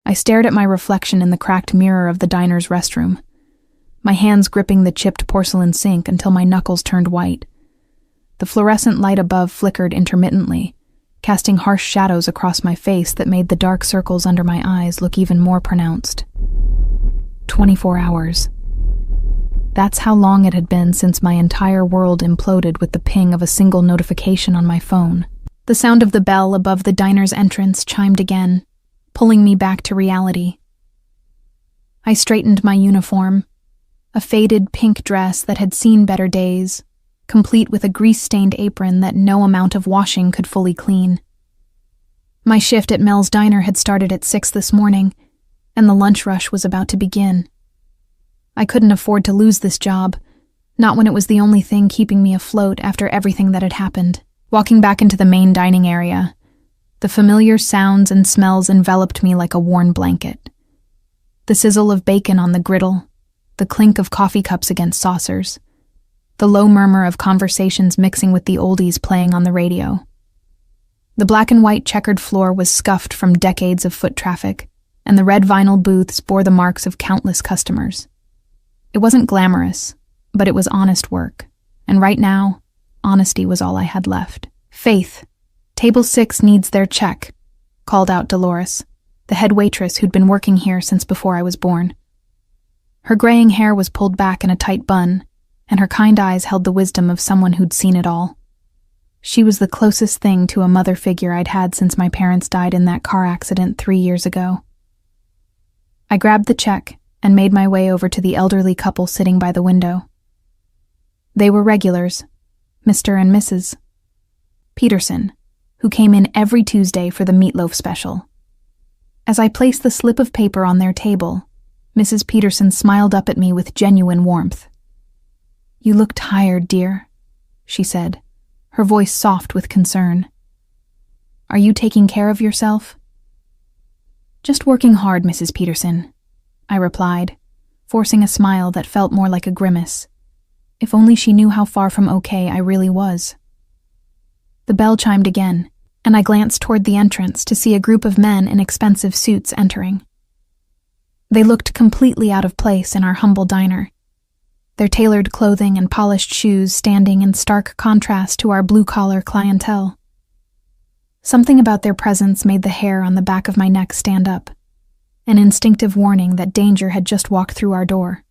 I stared at my reflection in the cracked mirror of the diner's restroom, my hands gripping the chipped porcelain sink until my knuckles turned white. The fluorescent light above flickered intermittently, casting harsh shadows across my face that made the dark circles under my eyes look even more pronounced. 24 hours. That's how long it had been since my entire world imploded with the ping of a single notification on my phone. The sound of the bell above the diner's entrance chimed again, pulling me back to reality. I straightened my uniform, a faded pink dress that had seen better days, complete with a grease-stained apron that no amount of washing could fully clean. My shift at Mel's Diner had started at 6 this morning, and the lunch rush was about to begin. I couldn't afford to lose this job, not when it was the only thing keeping me afloat after everything that had happened. Walking back into the main dining area, the familiar sounds and smells enveloped me like a worn blanket. The sizzle of bacon on the griddle, the clink of coffee cups against saucers, the low murmur of conversations mixing with the oldies playing on the radio. The black and white checkered floor was scuffed from decades of foot traffic, and the red vinyl booths bore the marks of countless customers. It wasn't glamorous, but it was honest work, and right now, honesty was all I had left. "Faith, table 6 needs their check," called out Dolores, the head waitress who'd been working here since before I was born. Her graying hair was pulled back in a tight bun, and her kind eyes held the wisdom of someone who'd seen it all. She was the closest thing to a mother figure I'd had since my parents died in that car accident 3 years ago. I grabbed the check and made my way over to the elderly couple sitting by the window. They were regulars, Mr. and Mrs. Peterson, who came in every Tuesday for the meatloaf special. As I placed the slip of paper on their table, Mrs. Peterson smiled up at me with genuine warmth. "You look tired, dear," she said, her voice soft with concern. "Are you taking care of yourself?" "Just working hard, Mrs. Peterson," I replied, forcing a smile that felt more like a grimace. If only she knew how far from okay I really was. The bell chimed again, and I glanced toward the entrance to see a group of men in expensive suits entering. They looked completely out of place in our humble diner, their tailored clothing and polished shoes standing in stark contrast to our blue-collar clientele. Something about their presence made the hair on the back of my neck stand up, an instinctive warning that danger had just walked through our door.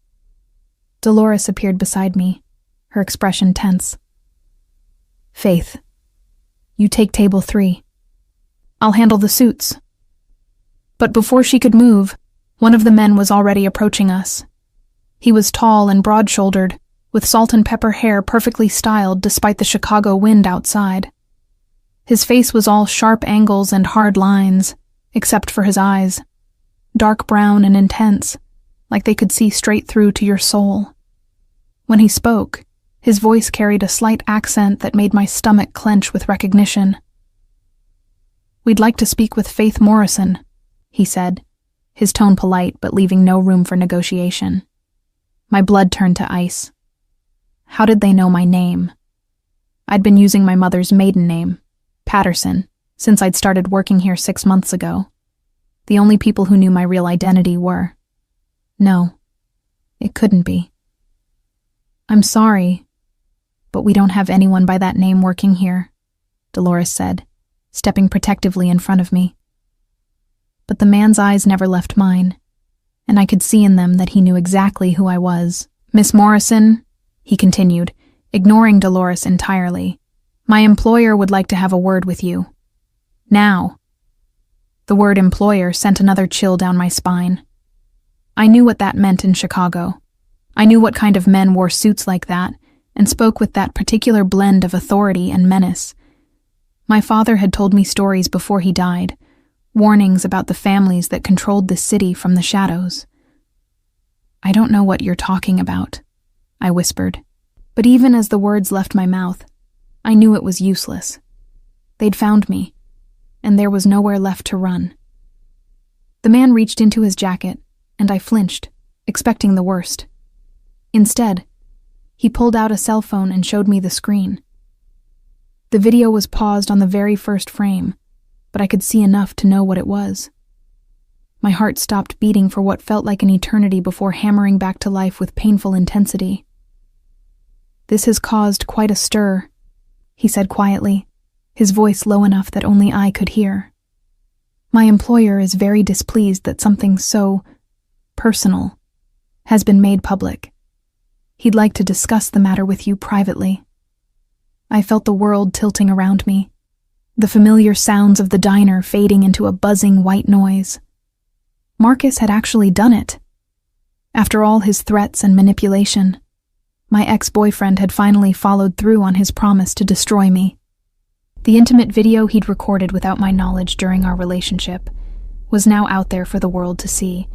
Dolores appeared beside me, her expression tense. "Faith, you take table 3. I'll handle the suits." But before she could move, one of the men was already approaching us. He was tall and broad-shouldered, with salt and pepper hair perfectly styled despite the Chicago wind outside. His face was all sharp angles and hard lines, except for his eyes, dark brown and intense, like they could see straight through to your soul. When he spoke, his voice carried a slight accent that made my stomach clench with recognition. "We'd like to speak with Faith Morrison," he said, his tone polite but leaving no room for negotiation. My blood turned to ice. How did they know my name? I'd been using my mother's maiden name, Patterson, since I'd started working here 6 months ago. The only people who knew my real identity were... No, it couldn't be. "I'm sorry, but we don't have anyone by that name working here," Dolores said, stepping protectively in front of me. But the man's eyes never left mine, and I could see in them that he knew exactly who I was. "Miss Morrison," he continued, ignoring Dolores entirely, "my employer would like to have a word with you. Now." The word employer sent another chill down my spine. I knew what that meant in Chicago. I knew what kind of men wore suits like that and spoke with that particular blend of authority and menace. My father had told me stories before he died, warnings about the families that controlled the city from the shadows. "I don't know what you're talking about," I whispered. But even as the words left my mouth, I knew it was useless. They'd found me, and there was nowhere left to run. The man reached into his jacket, and I flinched, expecting the worst. Instead, he pulled out a cell phone and showed me the screen. The video was paused on the very first frame, but I could see enough to know what it was. My heart stopped beating for what felt like an eternity before hammering back to life with painful intensity. "This has caused quite a stir," he said quietly, his voice low enough that only I could hear. "My employer is very displeased that something so personal has been made public. He'd like to discuss the matter with you privately." I felt the world tilting around me, the familiar sounds of the diner fading into a buzzing white noise. Marcus had actually done it. After all his threats and manipulation, my ex-boyfriend had finally followed through on his promise to destroy me. The intimate video he'd recorded without my knowledge during our relationship was now out there for the world to see,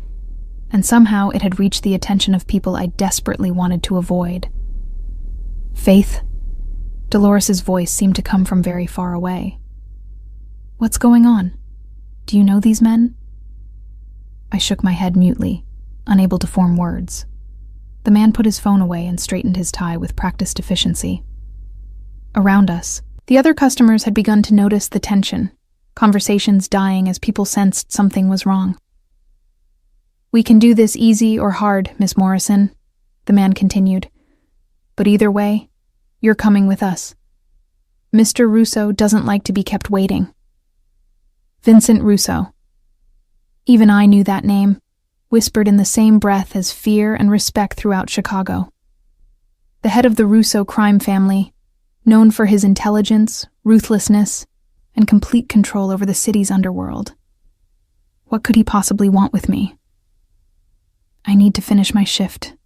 and somehow it had reached the attention of people I desperately wanted to avoid. "Faith?" Dolores's voice seemed to come from very far away. "What's going on? Do you know these men?" I shook my head mutely, unable to form words. The man put his phone away and straightened his tie with practiced efficiency. Around us, the other customers had begun to notice the tension, conversations dying as people sensed something was wrong. "We can do this easy or hard, Miss Morrison," the man continued. "But either way, you're coming with us. Mr. Russo doesn't like to be kept waiting." Vincent Russo. Even I knew that name, whispered in the same breath as fear and respect throughout Chicago. The head of the Russo crime family, known for his intelligence, ruthlessness, and complete control over the city's underworld. What could he possibly want with me? "I need to finish my shift,"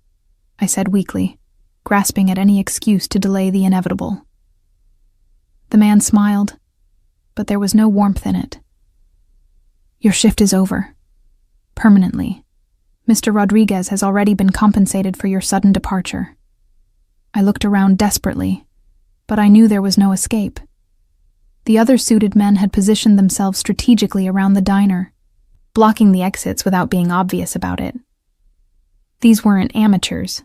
I said weakly, grasping at any excuse to delay the inevitable. The man smiled, but there was no warmth in it. "Your shift is over. Permanently. Mr. Rodriguez has already been compensated for your sudden departure." I looked around desperately, but I knew there was no escape. The other suited men had positioned themselves strategically around the diner, blocking the exits without being obvious about it. These weren't amateurs.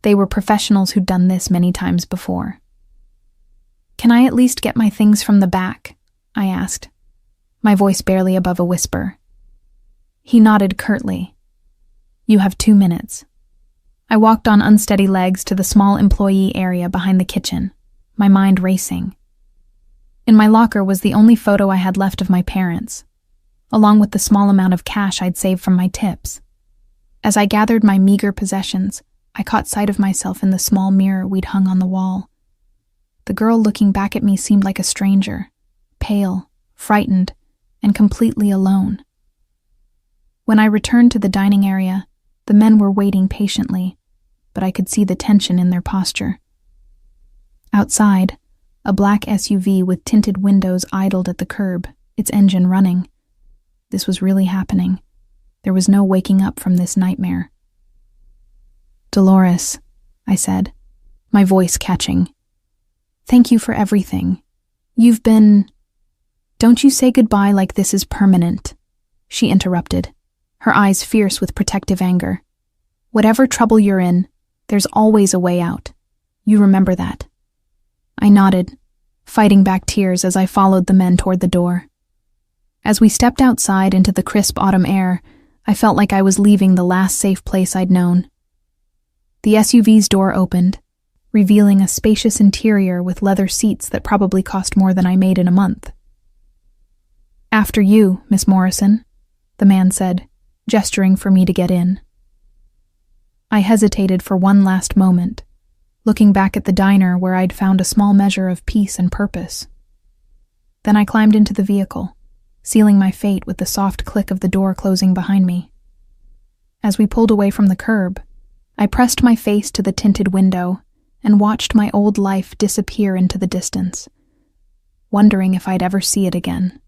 They were professionals who'd done this many times before. "Can I at least get my things from the back?" I asked, my voice barely above a whisper. He nodded curtly. "You have 2 minutes." I walked on unsteady legs to the small employee area behind the kitchen, my mind racing. In my locker was the only photo I had left of my parents, along with the small amount of cash I'd saved from my tips. As I gathered my meager possessions, I caught sight of myself in the small mirror we'd hung on the wall. The girl looking back at me seemed like a stranger, pale, frightened, and completely alone. When I returned to the dining area, the men were waiting patiently, but I could see the tension in their posture. Outside, a black SUV with tinted windows idled at the curb, its engine running. This was really happening. There was no waking up from this nightmare. "Dolores," I said, my voice catching. "Thank you for everything. You've been—" "Don't you say goodbye like this is permanent," she interrupted, her eyes fierce with protective anger. "Whatever trouble you're in, there's always a way out. You remember that." I nodded, fighting back tears as I followed the men toward the door. As we stepped outside into the crisp autumn air, I felt like I was leaving the last safe place I'd known. The SUV's door opened, revealing a spacious interior with leather seats that probably cost more than I made in a month. "After you, Miss Morrison," the man said, gesturing for me to get in. I hesitated for one last moment, looking back at the diner where I'd found a small measure of peace and purpose. Then I climbed into the vehicle, sealing my fate with the soft click of the door closing behind me. As we pulled away from the curb, I pressed my face to the tinted window and watched my old life disappear into the distance, wondering if I'd ever see it again.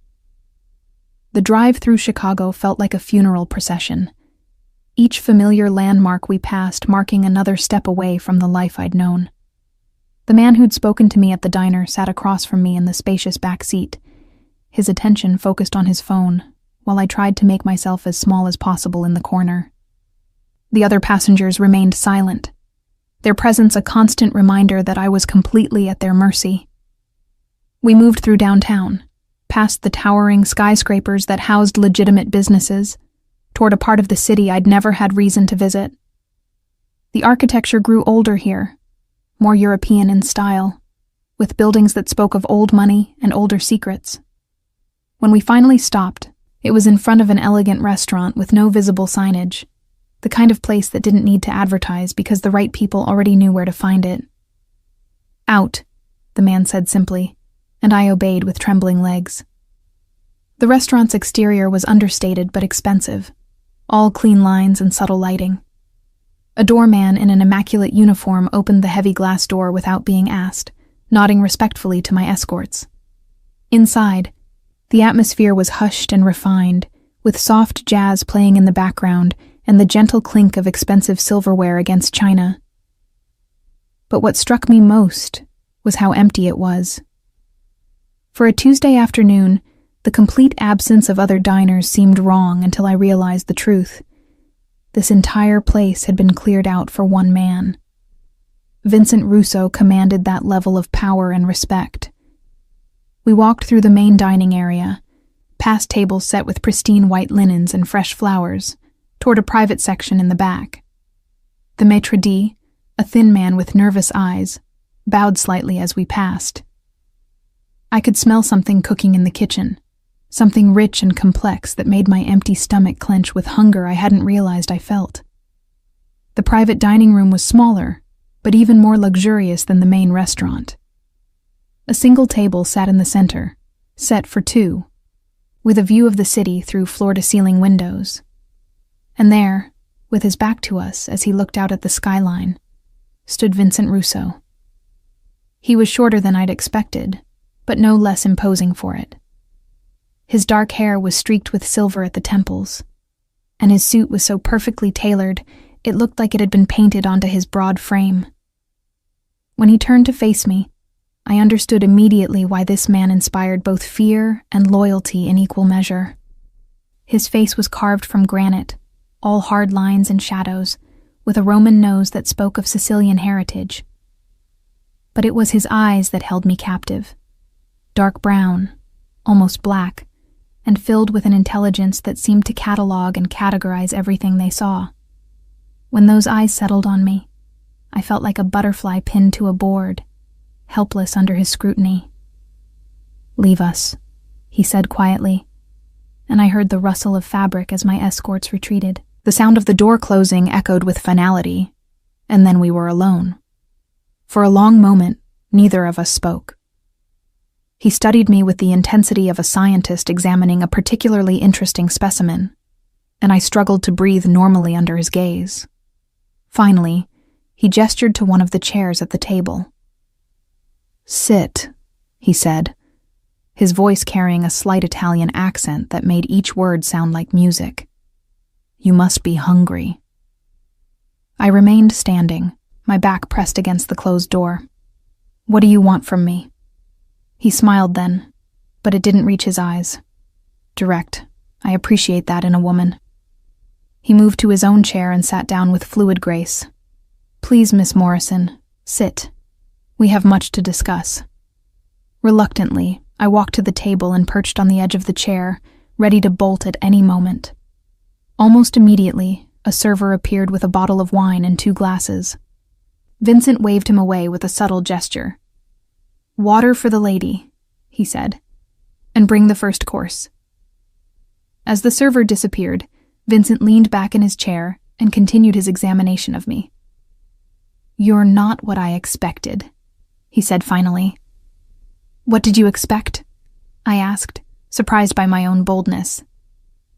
The drive through Chicago felt like a funeral procession, each familiar landmark we passed marking another step away from the life I'd known. The man who'd spoken to me at the diner sat across from me in the spacious back seat, his attention focused on his phone, while I tried to make myself as small as possible in the corner. The other passengers remained silent, their presence a constant reminder that I was completely at their mercy. We moved through downtown, past the towering skyscrapers that housed legitimate businesses, toward a part of the city I'd never had reason to visit. The architecture grew older here, more European in style, with buildings that spoke of old money and older secrets. When we finally stopped, it was in front of an elegant restaurant with no visible signage, the kind of place that didn't need to advertise because the right people already knew where to find it. "Out," the man said simply, and I obeyed with trembling legs. The restaurant's exterior was understated but expensive, all clean lines and subtle lighting. A doorman in an immaculate uniform opened the heavy glass door without being asked, nodding respectfully to my escorts. Inside, the atmosphere was hushed and refined, with soft jazz playing in the background and the gentle clink of expensive silverware against china. But what struck me most was how empty it was. For a Tuesday afternoon, the complete absence of other diners seemed wrong until I realized the truth. This entire place had been cleared out for one man. Vincent Russo commanded that level of power and respect. We walked through the main dining area, past tables set with pristine white linens and fresh flowers, toward a private section in the back. The maitre d', a thin man with nervous eyes, bowed slightly as we passed. I could smell something cooking in the kitchen, something rich and complex that made my empty stomach clench with hunger I hadn't realized I felt. The private dining room was smaller, but even more luxurious than the main restaurant. A single table sat in the center, set for two, with a view of the city through floor-to-ceiling windows. And there, with his back to us as he looked out at the skyline, stood Vincent Russo. He was shorter than I'd expected, but no less imposing for it. His dark hair was streaked with silver at the temples, and his suit was so perfectly tailored it looked like it had been painted onto his broad frame. When he turned to face me, I understood immediately why this man inspired both fear and loyalty in equal measure. His face was carved from granite, all hard lines and shadows, with a Roman nose that spoke of Sicilian heritage. But it was his eyes that held me captive. Dark brown, almost black, and filled with an intelligence that seemed to catalog and categorize everything they saw. When those eyes settled on me, I felt like a butterfly pinned to a board, helpless under his scrutiny. "Leave us," he said quietly, and I heard the rustle of fabric as my escorts retreated. The sound of the door closing echoed with finality, and then we were alone. For a long moment, neither of us spoke. He studied me with the intensity of a scientist examining a particularly interesting specimen, and I struggled to breathe normally under his gaze. Finally, he gestured to one of the chairs at the table. "Sit," he said, his voice carrying a slight Italian accent that made each word sound like music. "You must be hungry." I remained standing, my back pressed against the closed door. "What do you want from me?" He smiled then, but it didn't reach his eyes. Direct. I appreciate that in a woman. He moved to his own chair and sat down with fluid grace. "Please, Miss Morrison, sit. We have much to discuss." Reluctantly, I walked to the table and perched on the edge of the chair, ready to bolt at any moment. Almost immediately, a server appeared with a bottle of wine and 2 glasses. Vincent waved him away with a subtle gesture. "Water for the lady," he said, "and bring the first course." As the server disappeared, Vincent leaned back in his chair and continued his examination of me. "You're not what I expected," he said finally. "What did you expect?" I asked, surprised by my own boldness.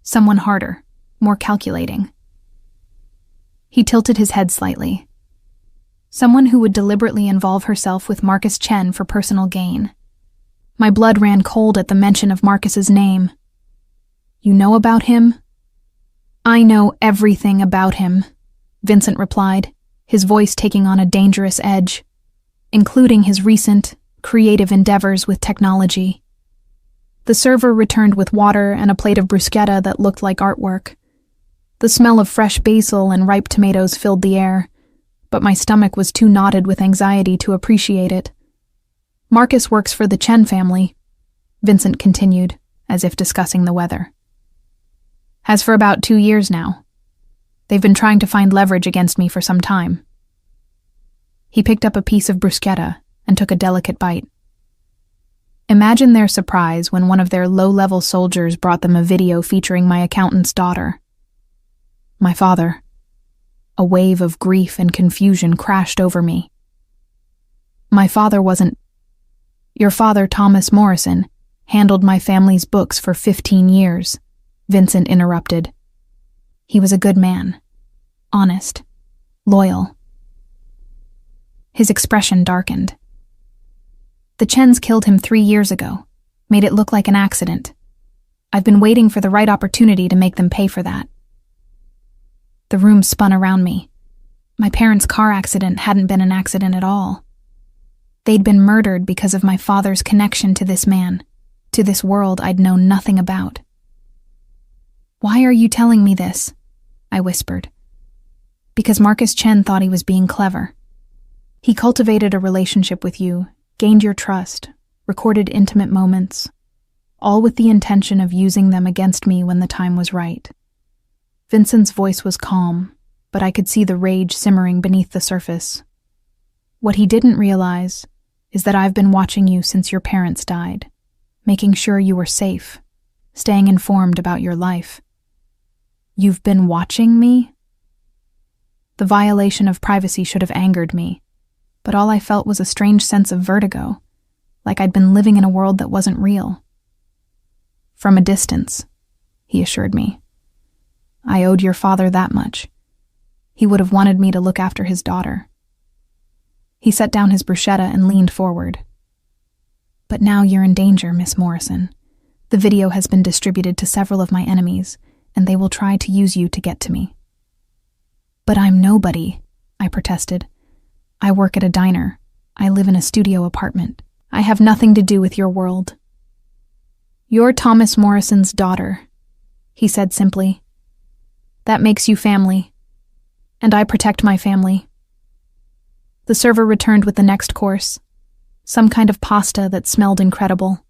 "Someone harder, more calculating." He tilted his head slightly. "Someone who would deliberately involve herself with Marcus Chen for personal gain." My blood ran cold at the mention of Marcus's name. "You know about him?" "I know everything about him," Vincent replied, his voice taking on a dangerous edge, "including his recent, creative endeavors with technology." The server returned with water and a plate of bruschetta that looked like artwork. The smell of fresh basil and ripe tomatoes filled the air, but my stomach was too knotted with anxiety to appreciate it. "Marcus works for the Chen family," Vincent continued, as if discussing the weather. Has for about 2 years now. They've been trying to find leverage against me for some time. He picked up a piece of bruschetta and took a delicate bite. Imagine their surprise when one of their low-level soldiers brought them a video featuring my accountant's daughter. My father. A wave of grief and confusion crashed over me. My father wasn't... Your father, Thomas Morrison, handled my family's books for 15 years, Vincent interrupted. He was a good man. Honest. Loyal. His expression darkened. The Chens killed him 3 years ago, made it look like an accident. I've been waiting for the right opportunity to make them pay for that. The room spun around me. My parents' car accident hadn't been an accident at all. They'd been murdered because of my father's connection to this man, to this world I'd known nothing about. Why are you telling me this? I whispered. Because Marcus Chen thought he was being clever. He cultivated a relationship with you, gained your trust, recorded intimate moments, all with the intention of using them against me when the time was right. Vincent's voice was calm, but I could see the rage simmering beneath the surface. What he didn't realize is that I've been watching you since your parents died, making sure you were safe, staying informed about your life. You've been watching me? The violation of privacy should have angered me, but all I felt was a strange sense of vertigo, like I'd been living in a world that wasn't real. From a distance, he assured me. I owed your father that much. He would have wanted me to look after his daughter. He set down his bruschetta and leaned forward. But now you're in danger, Miss Morrison. The video has been distributed to several of my enemies, and they will try to use you to get to me. But I'm nobody, I protested. I work at a diner. I live in a studio apartment. I have nothing to do with your world. You're Thomas Morrison's daughter, he said simply. That makes you family. And I protect my family. The server returned with the next course, some kind of pasta that smelled incredible.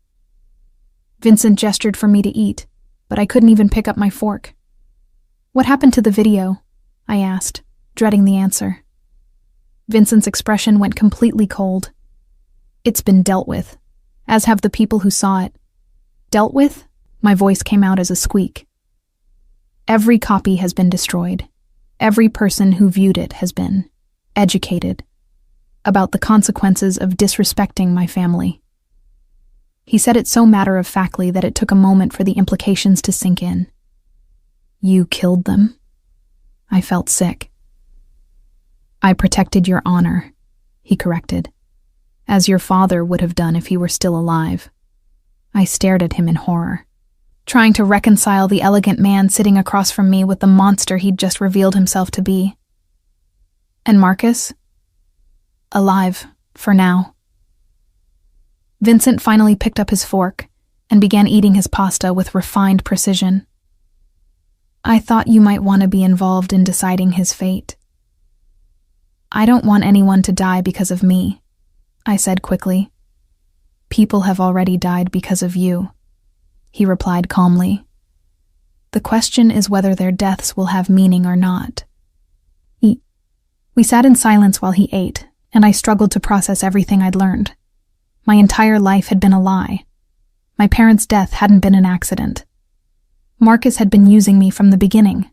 Vincent gestured for me to eat, but I couldn't even pick up my fork. What happened to the video? I asked, dreading the answer. Vincent's expression went completely cold. It's been dealt with, as have the people who saw it. Dealt with? My voice came out as a squeak. Every copy has been destroyed. Every person who viewed it has been educated about the consequences of disrespecting my family. He said it so matter-of-factly that it took a moment for the implications to sink in. You killed them? I felt sick. I protected your honor, he corrected, as your father would have done if he were still alive. I stared at him in horror, trying to reconcile the elegant man sitting across from me with the monster he'd just revealed himself to be. And Marcus? Alive, for now. Vincent finally picked up his fork and began eating his pasta with refined precision. I thought you might want to be involved in deciding his fate. I don't want anyone to die because of me, I said quickly. People have already died because of you, he replied calmly. The question is whether their deaths will have meaning or not. We sat in silence while he ate, and I struggled to process everything I'd learned. My entire life had been a lie. My parents' death hadn't been an accident. Marcus had been using me from the beginning,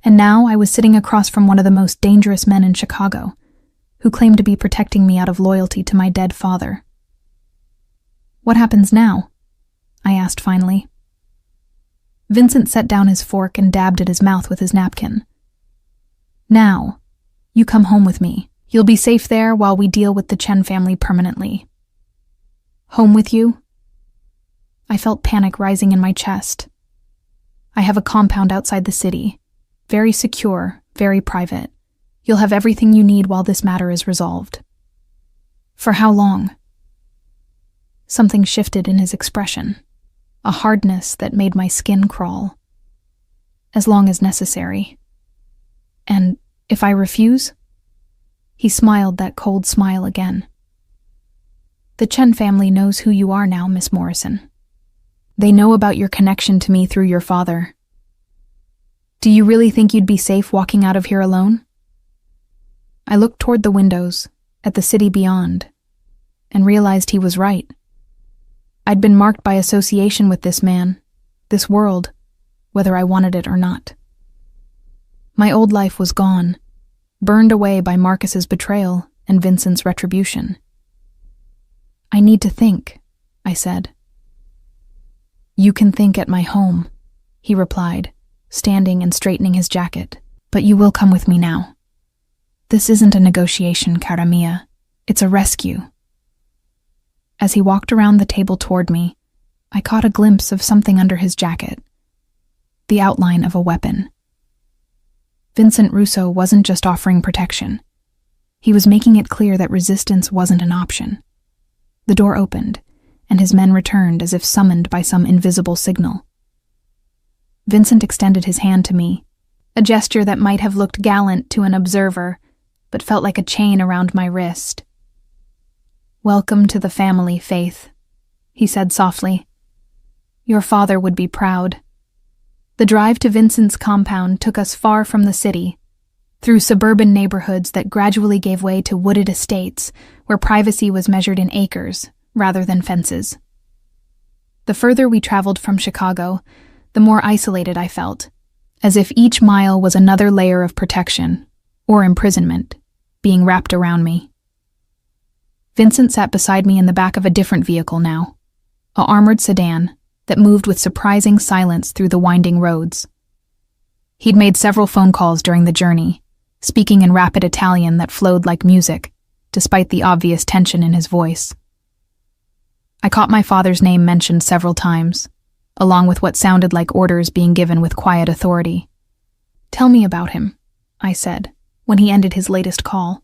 and now I was sitting across from one of the most dangerous men in Chicago, who claimed to be protecting me out of loyalty to my dead father. What happens now? I asked finally. Vincent set down his fork and dabbed at his mouth with his napkin. Now, you come home with me. You'll be safe there while we deal with the Chen family permanently. Home with you? I felt panic rising in my chest. I have a compound outside the city. Very secure, very private. You'll have everything you need while this matter is resolved. For how long? Something shifted in his expression, a hardness that made my skin crawl. As long as necessary. And if I refuse? He smiled that cold smile again. The Chen family knows who you are now, Miss Morrison. They know about your connection to me through your father. Do you really think you'd be safe walking out of here alone? I looked toward the windows, at the city beyond, and realized he was right. I'd been marked by association with this man, this world, whether I wanted it or not. My old life was gone, burned away by Marcus's betrayal and Vincent's retribution. I need to think, I said. You can think at my home, he replied, standing and straightening his jacket, but you will come with me now. This isn't a negotiation, cara mia. It's a rescue. As he walked around the table toward me, I caught a glimpse of something under his jacket. The outline of a weapon. Vincent Russo wasn't just offering protection. He was making it clear that resistance wasn't an option. The door opened, and his men returned as if summoned by some invisible signal. Vincent extended his hand to me, a gesture that might have looked gallant to an observer, but felt like a chain around my wrist. Welcome to the family, Faith, he said softly. Your father would be proud. The drive to Vincent's compound took us far from the city, through suburban neighborhoods that gradually gave way to wooded estates where privacy was measured in acres rather than fences. The further we traveled from Chicago, the more isolated I felt, as if each mile was another layer of protection, or imprisonment, being wrapped around me. Vincent sat beside me in the back of a different vehicle now, a armored sedan that moved with surprising silence through the winding roads. He'd made several phone calls during the journey, speaking in rapid Italian that flowed like music, despite the obvious tension in his voice. I caught my father's name mentioned several times, along with what sounded like orders being given with quiet authority. Tell me about him, I said, when he ended his latest call.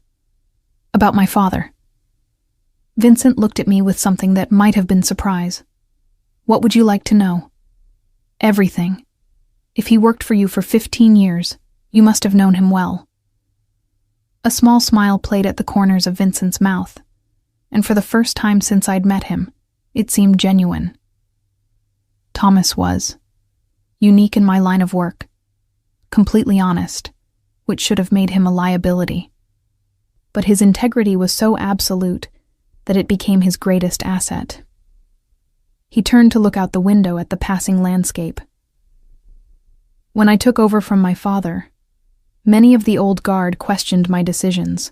About my father. Vincent looked at me with something that might have been surprise. What would you like to know? Everything. If he worked for you for 15 years, you must have known him well. A small smile played at the corners of Vincent's mouth, and for the first time since I'd met him, it seemed genuine. Thomas was. Unique in my line of work. Completely honest, which should have made him a liability. But his integrity was so absolute that it became his greatest asset. He turned to look out the window at the passing landscape. When I took over from my father, many of the old guard questioned my decisions.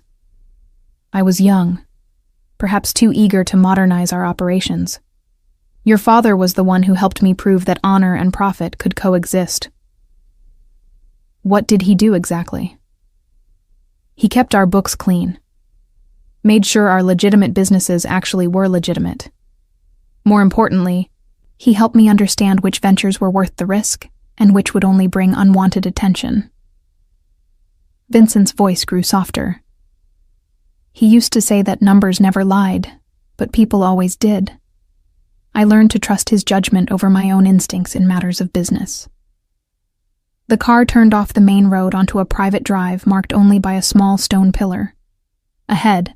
I was young, perhaps too eager to modernize our operations. Your father was the one who helped me prove that honor and profit could coexist. What did he do exactly? He kept our books clean, made sure our legitimate businesses actually were legitimate. More importantly, he helped me understand which ventures were worth the risk and which would only bring unwanted attention. Vincent's voice grew softer. He used to say that numbers never lied, but people always did. I learned to trust his judgment over my own instincts in matters of business. The car turned off the main road onto a private drive marked only by a small stone pillar. Ahead,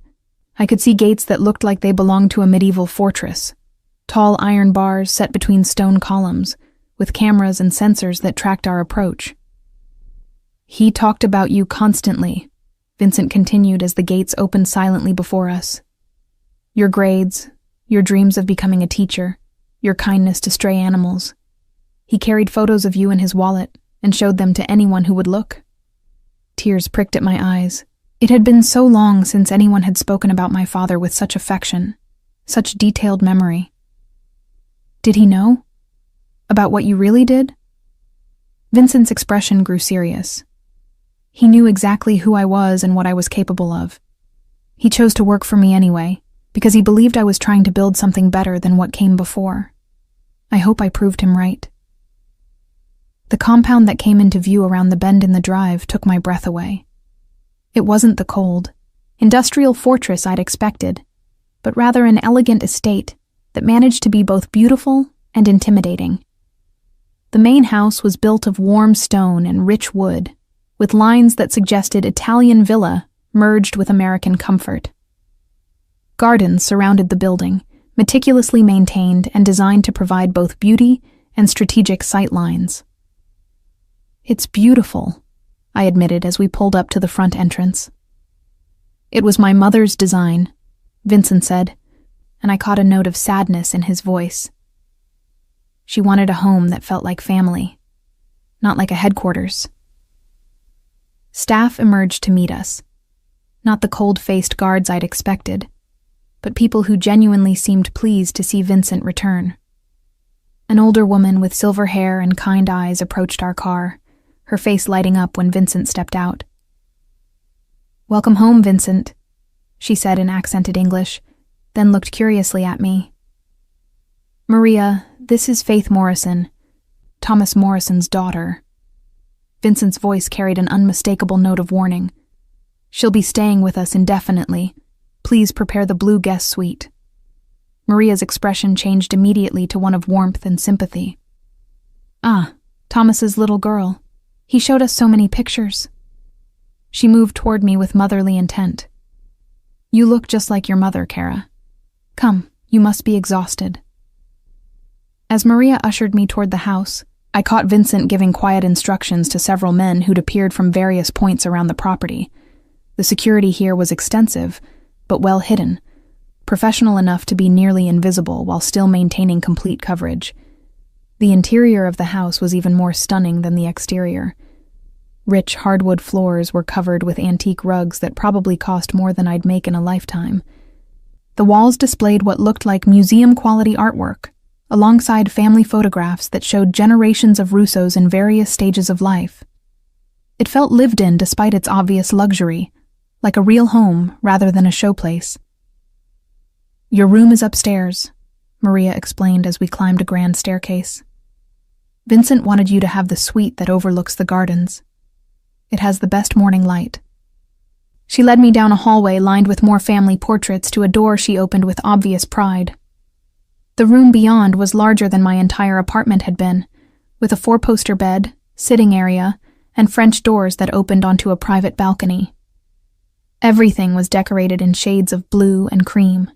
I could see gates that looked like they belonged to a medieval fortress, tall iron bars set between stone columns, with cameras and sensors that tracked our approach. He talked about you constantly, Vincent continued as the gates opened silently before us. Your grades, your dreams of becoming a teacher, your kindness to stray animals. He carried photos of you in his wallet and showed them to anyone who would look. Tears pricked at my eyes. It had been so long since anyone had spoken about my father with such affection, such detailed memory. Did he know? About what you really did? Vincent's expression grew serious. He knew exactly who I was and what I was capable of. He chose to work for me anyway, because he believed I was trying to build something better than what came before. I hope I proved him right. The compound that came into view around the bend in the drive took my breath away. It wasn't the cold, industrial fortress I'd expected, but rather an elegant estate that managed to be both beautiful and intimidating. The main house was built of warm stone and rich wood, with lines that suggested Italian villa merged with American comfort. Gardens surrounded the building, meticulously maintained and designed to provide both beauty and strategic sight lines. It's beautiful, I admitted as we pulled up to the front entrance. It was my mother's design, Vincent said, and I caught a note of sadness in his voice. She wanted a home that felt like family, not like a headquarters. Staff emerged to meet us, not the cold-faced guards I'd expected, but people who genuinely seemed pleased to see Vincent return. An older woman with silver hair and kind eyes approached our car, her face lighting up when Vincent stepped out. "Welcome home, Vincent," she said in accented English, then looked curiously at me. "Maria, this is Faith Morrison, Thomas Morrison's daughter." Vincent's voice carried an unmistakable note of warning. "She'll be staying with us indefinitely. Please prepare the blue guest suite." Maria's expression changed immediately to one of warmth and sympathy. "Ah, Thomas's little girl. He showed us so many pictures." She moved toward me with motherly intent. "You look just like your mother, Kara. Come, you must be exhausted." As Maria ushered me toward the house, I caught Vincent giving quiet instructions to several men who'd appeared from various points around the property. The security here was extensive, but well hidden, professional enough to be nearly invisible while still maintaining complete coverage. The interior of the house was even more stunning than the exterior. Rich hardwood floors were covered with antique rugs that probably cost more than I'd make in a lifetime. The walls displayed what looked like museum-quality artwork, alongside family photographs that showed generations of Russos in various stages of life. It felt lived in despite its obvious luxury, like a real home rather than a showplace. "Your room is upstairs," Maria explained as we climbed a grand staircase. "Vincent wanted you to have the suite that overlooks the gardens. It has the best morning light." She led me down a hallway lined with more family portraits to a door she opened with obvious pride. The room beyond was larger than my entire apartment had been, with a 4-poster bed, sitting area, and French doors that opened onto a private balcony. Everything was decorated in shades of blue and cream,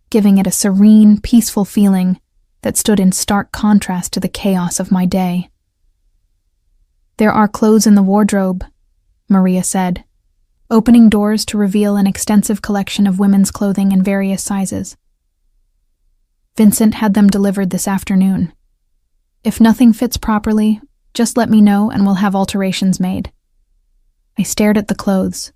giving it a serene, peaceful feeling that stood in stark contrast to the chaos of my day. "There are clothes in the wardrobe," Maria said, opening doors to reveal an extensive collection of women's clothing in various sizes. "Vincent had them delivered this afternoon. If nothing fits properly, just let me know and we'll have alterations made." I stared at the clothes.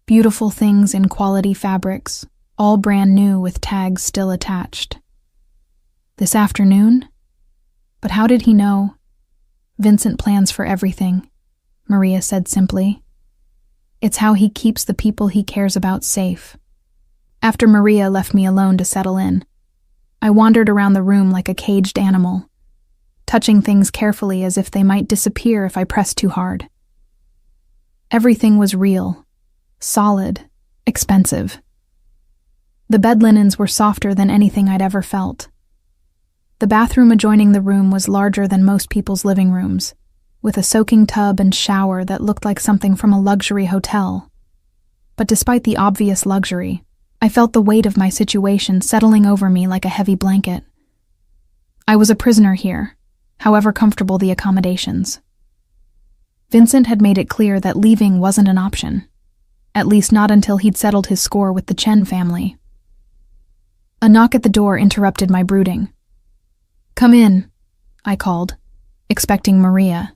Beautiful things in quality fabrics, all brand new with tags still attached. "This afternoon? But how did he know?" "Vincent plans for everything," Maria said simply. "It's how he keeps the people he cares about safe." After Maria left me alone to settle in, I wandered around the room like a caged animal, touching things carefully as if they might disappear if I pressed too hard. Everything was real, solid, expensive. The bed linens were softer than anything I'd ever felt. The bathroom adjoining the room was larger than most people's living rooms, with a soaking tub and shower that looked like something from a luxury hotel. But despite the obvious luxury, I felt the weight of my situation settling over me like a heavy blanket. I was a prisoner here, however comfortable the accommodations. Vincent had made it clear that leaving wasn't an option, at least not until he'd settled his score with the Chen family. A knock at the door interrupted my brooding. "Come in," I called, expecting Maria.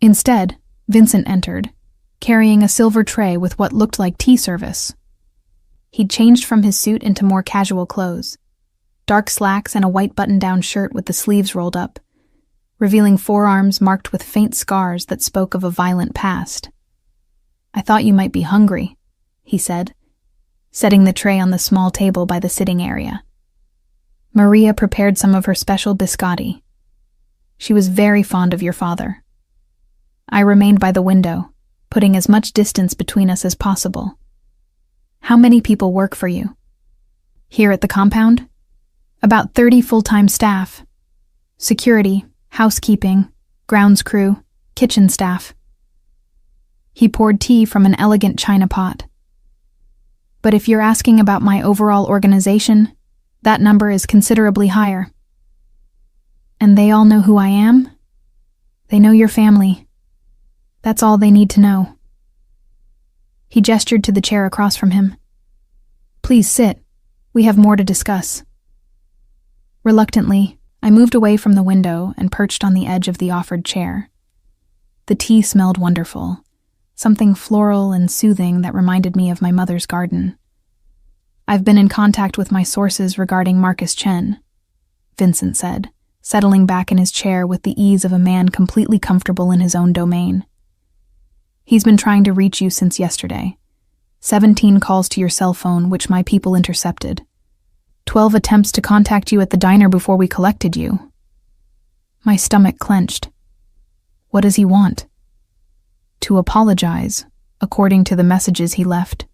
Instead, Vincent entered, carrying a silver tray with what looked like tea service. He'd changed from his suit into more casual clothes, dark slacks and a white button-down shirt with the sleeves rolled up, revealing forearms marked with faint scars that spoke of a violent past. "I thought you might be hungry," he said, setting the tray on the small table by the sitting area. Maria prepared some of her special biscotti. She was very fond of your father. I remained by the window, putting as much distance between us as possible. "How many people work for you?" "Here at the compound?" "About 30 full-time staff. Security, housekeeping, grounds crew, kitchen staff." He poured tea from an elegant china pot. "But if you're asking about my overall organization, that number is considerably higher." "And they all know who I am?" They know your family. That's all they need to know. He gestured to the chair across from him. Please sit. We have more to discuss. Reluctantly, I moved away from the window and perched on the edge of the offered chair. The tea smelled wonderful, something floral and soothing that reminded me of my mother's garden. I've been in contact with my sources regarding Marcus Chen, Vincent said, settling back in his chair with the ease of a man completely comfortable in his own domain. He's been trying to reach you since yesterday. 17 calls to your cell phone, which my people intercepted. 12 attempts to contact you at the diner before we collected you. My stomach clenched. What does he want? To apologize, according to the messages he left.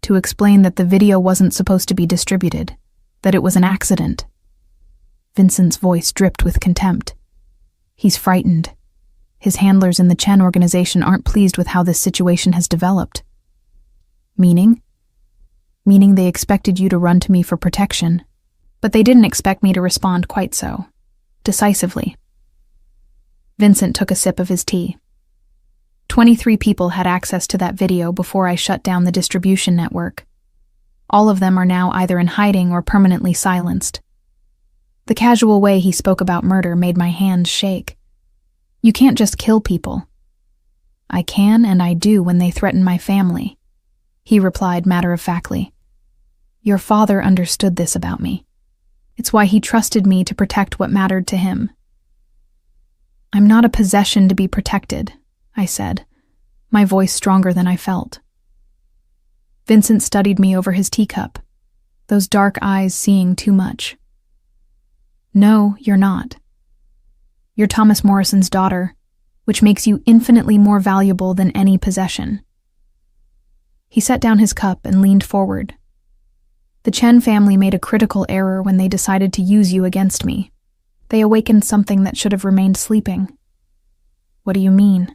To explain that the video wasn't supposed to be distributed, that it was an accident. Vincent's voice dripped with contempt. He's frightened. His handlers in the Chen organization aren't pleased with how this situation has developed. Meaning? Meaning they expected you to run to me for protection, but they didn't expect me to respond quite so decisively. Vincent took a sip of his tea. 23 people had access to that video before I shut down the distribution network. All of them are now either in hiding or permanently silenced. The casual way he spoke about murder made my hands shake. You can't just kill people. I can and I do when they threaten my family, he replied matter-of-factly. Your father understood this about me. It's why he trusted me to protect what mattered to him. I'm not a possession to be protected, I said, my voice stronger than I felt. Vincent studied me over his teacup, those dark eyes seeing too much. No, you're not. You're Thomas Morrison's daughter, which makes you infinitely more valuable than any possession. He set down his cup and leaned forward. The Chen family made a critical error when they decided to use you against me. They awakened something that should have remained sleeping. What do you mean?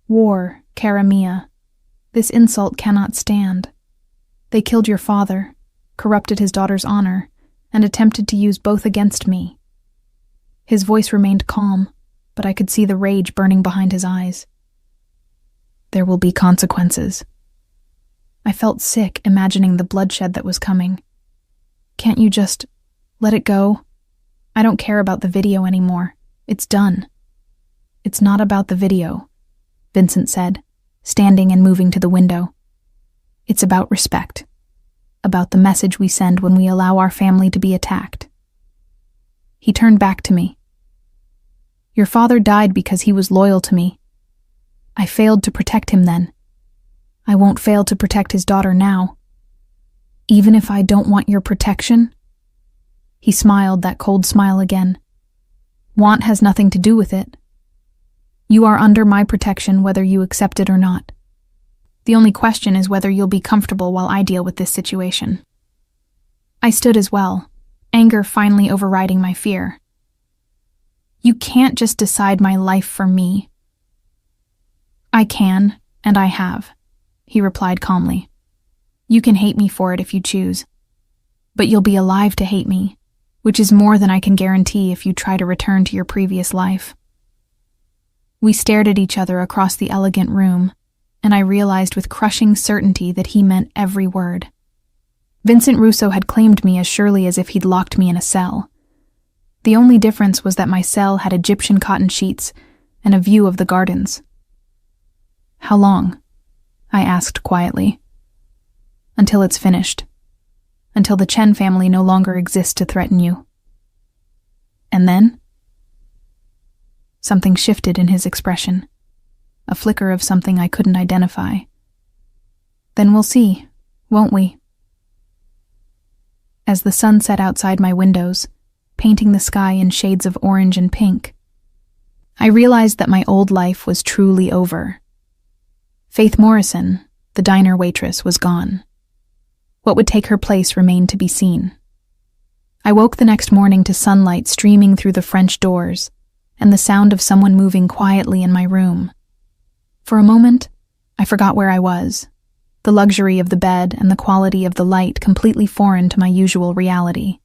War, cara mia. This insult cannot stand. They killed your father, corrupted his daughter's honor, and attempted to use both against me. His voice remained calm, but I could see the rage burning behind his eyes. There will be consequences. I felt sick imagining the bloodshed that was coming. Can't you just let it go? I don't care about the video anymore. It's done. It's not about the video, Vincent said, standing and moving to the window. It's about respect. About the message we send when we allow our family to be attacked. He turned back to me. Your father died because he was loyal to me. I failed to protect him then. I won't fail to protect his daughter now. Even if I don't want your protection? He smiled that cold smile again. Want has nothing to do with it. You are under my protection whether you accept it or not. The only question is whether you'll be comfortable while I deal with this situation. I stood as well, anger finally overriding my fear. You can't just decide my life for me. I can, and I have, he replied calmly. You can hate me for it if you choose, but you'll be alive to hate me, which is more than I can guarantee if you try to return to your previous life. We stared at each other across the elegant room, and I realized with crushing certainty that he meant every word. Vincent Russo had claimed me as surely as if he'd locked me in a cell. The only difference was that my cell had Egyptian cotton sheets and a view of the gardens. How long? I asked quietly. Until it's finished. Until the Chen family no longer exists to threaten you. And then? Something shifted in his expression. A flicker of something I couldn't identify. Then we'll see, won't we? As the sun set outside my windows, painting the sky in shades of orange and pink, I realized that my old life was truly over. Faith Morrison, the diner waitress, was gone. What would take her place remained to be seen. I woke the next morning to sunlight streaming through the French doors and the sound of someone moving quietly in my room. For a moment, I forgot where I was, the luxury of the bed and the quality of the light completely foreign to my usual reality.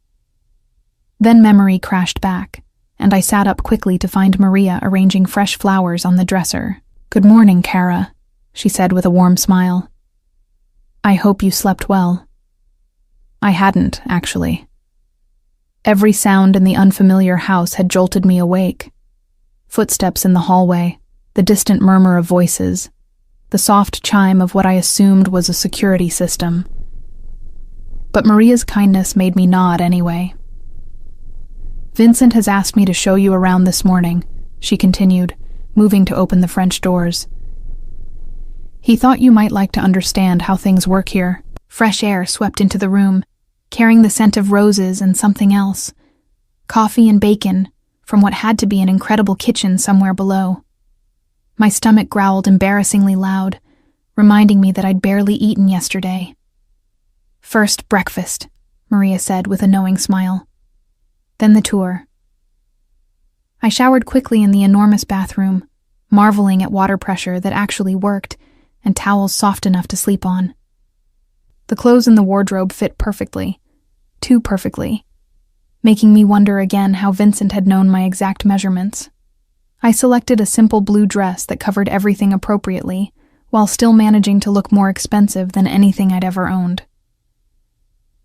Then memory crashed back, and I sat up quickly to find Maria arranging fresh flowers on the dresser. "Good morning, Kara," she said with a warm smile. "I hope you slept well." I hadn't, actually. Every sound in the unfamiliar house had jolted me awake. Footsteps in the hallway, the distant murmur of voices, the soft chime of what I assumed was a security system. But Maria's kindness made me nod anyway. "Vincent has asked me to show you around this morning," she continued, moving to open the French doors. "He thought you might like to understand how things work here." Fresh air swept into the room, carrying the scent of roses and something else. Coffee and bacon, from what had to be an incredible kitchen somewhere below. My stomach growled embarrassingly loud, reminding me that I'd barely eaten yesterday. "First, breakfast," Maria said with a knowing smile. "Then the tour." I showered quickly in the enormous bathroom, marveling at water pressure that actually worked and towels soft enough to sleep on. The clothes in the wardrobe fit perfectly, too perfectly, making me wonder again how Vincent had known my exact measurements. I selected a simple blue dress that covered everything appropriately, while still managing to look more expensive than anything I'd ever owned.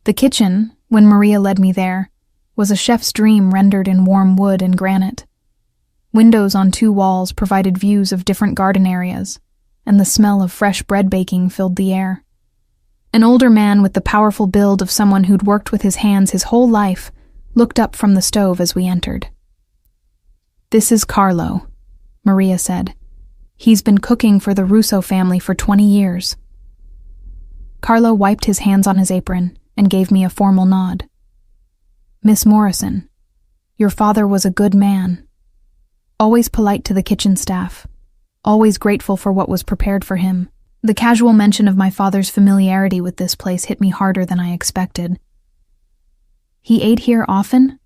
The kitchen, when Maria led me there, was a chef's dream rendered in warm wood and granite. Windows on 2 walls provided views of different garden areas, and the smell of fresh bread baking filled the air. An older man with the powerful build of someone who'd worked with his hands his whole life looked up from the stove as we entered. "This is Carlo," Maria said. "He's been cooking for the Russo family for 20 years. Carlo wiped his hands on his apron and gave me a formal nod. "Miss Morrison, your father was a good man. Always polite to the kitchen staff, always grateful for what was prepared for him." The casual mention of my father's familiarity with this place hit me harder than I expected. "He ate here often?"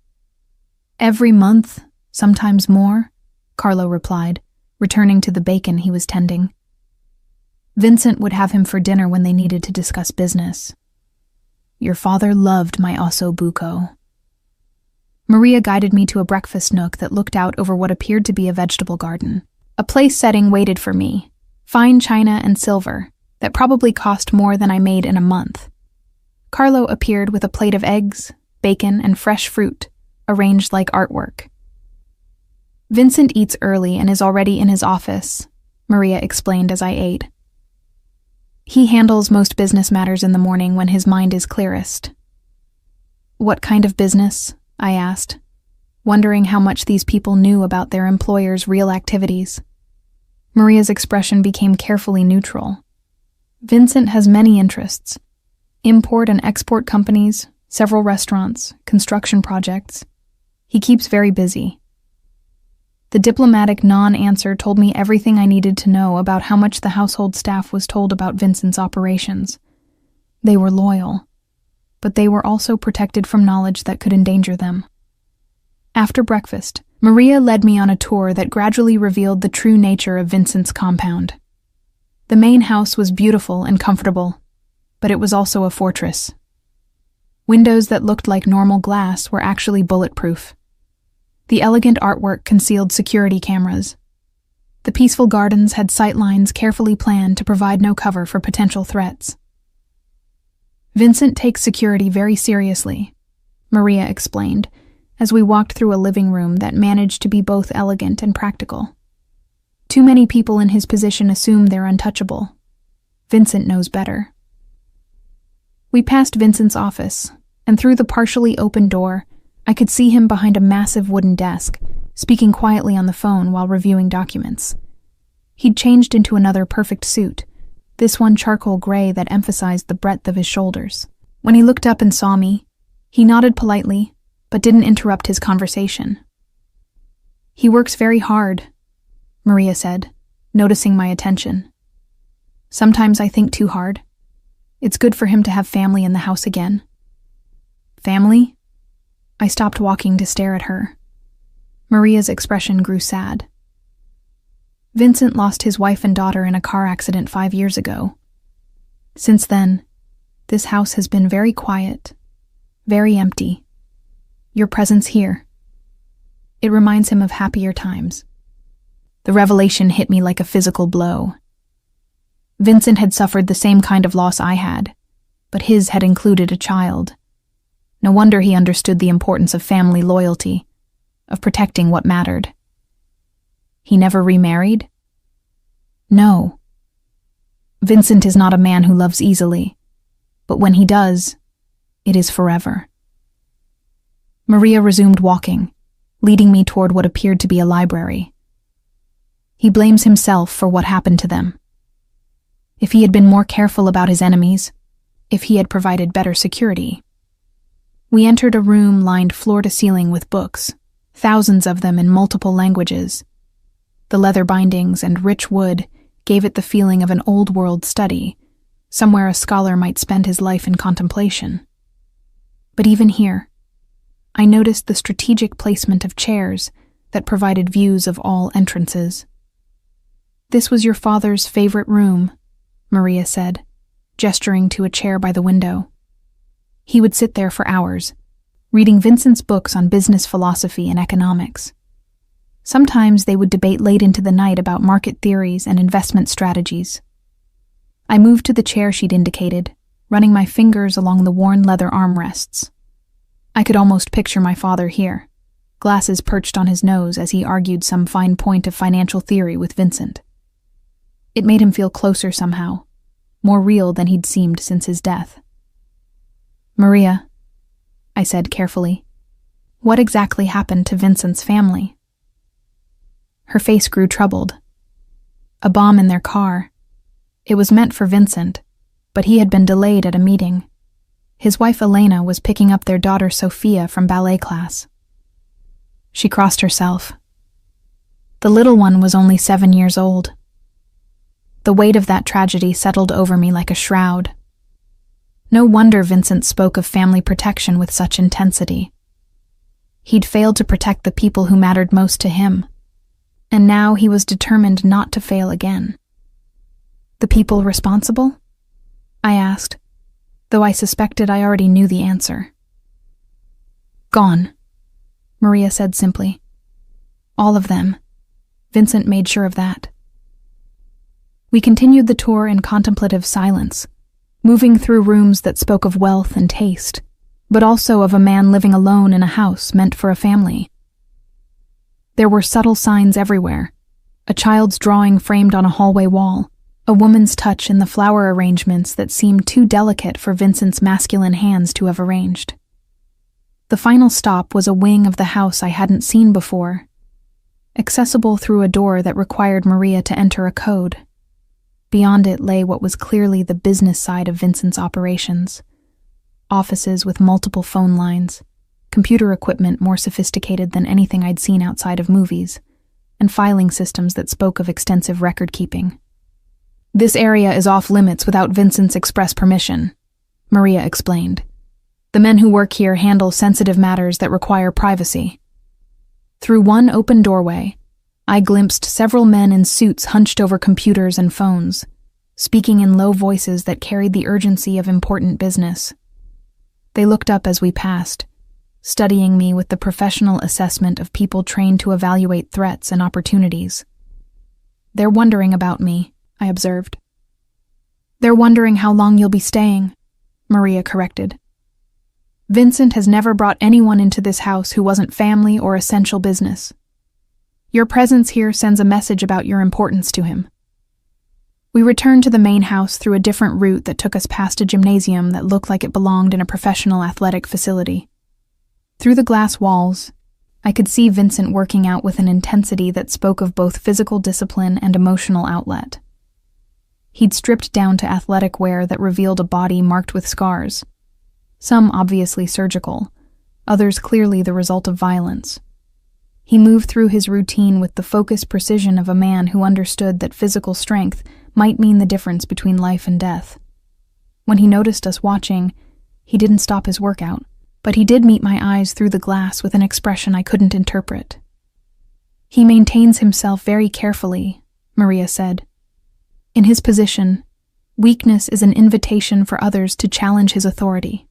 "Every month, sometimes more," Carlo replied, returning to the bacon he was tending. "Vincent would have him for dinner when they needed to discuss business. Your father loved my osso buco." Maria guided me to a breakfast nook that looked out over what appeared to be a vegetable garden. A place setting waited for me, fine china and silver, that probably cost more than I made in a month. Carlo appeared with a plate of eggs, bacon, and fresh fruit, arranged like artwork. "Vincent eats early and is already in his office," Maria explained as I ate. "He handles most business matters in the morning when his mind is clearest." "What kind of business?" I asked, wondering how much these people knew about their employer's real activities. Maria's expression became carefully neutral. "Vincent has many interests. Import and export companies, several restaurants, construction projects. He keeps very busy." The diplomatic non-answer told me everything I needed to know about how much the household staff was told about Vincent's operations. They were loyal, but they were also protected from knowledge that could endanger them. After breakfast, Maria led me on a tour that gradually revealed the true nature of Vincent's compound. The main house was beautiful and comfortable, but it was also a fortress. Windows that looked like normal glass were actually bulletproof. The elegant artwork concealed security cameras. The peaceful gardens had sightlines carefully planned to provide no cover for potential threats. "Vincent takes security very seriously," Maria explained, as we walked through a living room that managed to be both elegant and practical. "Too many people in his position assume they're untouchable. Vincent knows better." We passed Vincent's office, and through the partially open door, I could see him behind a massive wooden desk, speaking quietly on the phone while reviewing documents. He'd changed into another perfect suit, this one charcoal gray that emphasized the breadth of his shoulders. When he looked up and saw me, he nodded politely, but didn't interrupt his conversation. "He works very hard," Maria said, noticing my attention. "Sometimes I think too hard. It's good for him to have family in the house again." "Family?" I stopped walking to stare at her. Maria's expression grew sad. "Vincent lost his wife and daughter in a car accident 5 years ago. Since then, this house has been very quiet, very empty. Your presence here. It reminds him of happier times. The revelation hit me like a physical blow. Vincent had suffered the same kind of loss I had, but his had included a child. No wonder he understood the importance of family loyalty, of protecting what mattered. He never remarried? No. Vincent is not a man who loves easily, but when he does, it is forever. Maria resumed walking, leading me toward what appeared to be a library. He blames himself for what happened to them. If he had been more careful about his enemies, if he had provided better security. We entered a room lined floor to ceiling with books, thousands of them in multiple languages. The leather bindings and rich wood gave it the feeling of an old-world study, somewhere a scholar might spend his life in contemplation. But even here, I noticed the strategic placement of chairs that provided views of all entrances. "This was your father's favorite room," Maria said, gesturing to a chair by the window. He would sit there for hours, reading Vincent's books on business philosophy and economics. Sometimes they would debate late into the night about market theories and investment strategies. I moved to the chair she'd indicated, running my fingers along the worn leather armrests. I could almost picture my father here, glasses perched on his nose as he argued some fine point of financial theory with Vincent. It made him feel closer somehow, more real than he'd seemed since his death. "Maria," I said carefully, "what exactly happened to Vincent's family?" Her face grew troubled. A bomb in their car. It was meant for Vincent, but he had been delayed at a meeting. His wife Elena was picking up their daughter Sophia from ballet class. She crossed herself. The little one was only 7 years old. The weight of that tragedy settled over me like a shroud. No wonder Vincent spoke of family protection with such intensity. He'd failed to protect the people who mattered most to him, and now he was determined not to fail again. "The people responsible?" I asked, though I suspected I already knew the answer. "Gone," Maria said simply. "All of them." Vincent made sure of that. We continued the tour in contemplative silence, moving through rooms that spoke of wealth and taste, but also of a man living alone in a house meant for a family. There were subtle signs everywhere: a child's drawing framed on a hallway wall, a woman's touch in the flower arrangements that seemed too delicate for Vincent's masculine hands to have arranged. The final stop was a wing of the house I hadn't seen before, accessible through a door that required Maria to enter a code. Beyond it lay what was clearly the business side of Vincent's operations. Offices with multiple phone lines, computer equipment more sophisticated than anything I'd seen outside of movies, and filing systems that spoke of extensive record-keeping. "This area is off-limits without Vincent's express permission," Maria explained. "The men who work here handle sensitive matters that require privacy." Through one open doorway, I glimpsed several men in suits hunched over computers and phones, speaking in low voices that carried the urgency of important business. They looked up as we passed, studying me with the professional assessment of people trained to evaluate threats and opportunities. "They're wondering about me," I observed. "They're wondering how long you'll be staying," Maria corrected. "Vincent has never brought anyone into this house who wasn't family or essential business. Your presence here sends a message about your importance to him." We returned to the main house through a different route that took us past a gymnasium that looked like it belonged in a professional athletic facility. Through the glass walls, I could see Vincent working out with an intensity that spoke of both physical discipline and emotional outlet. He'd stripped down to athletic wear that revealed a body marked with scars, some obviously surgical, others clearly the result of violence. He moved through his routine with the focused precision of a man who understood that physical strength might mean the difference between life and death. When he noticed us watching, he didn't stop his workout, but he did meet my eyes through the glass with an expression I couldn't interpret. "He maintains himself very carefully," Maria said. "In his position, weakness is an invitation for others to challenge his authority."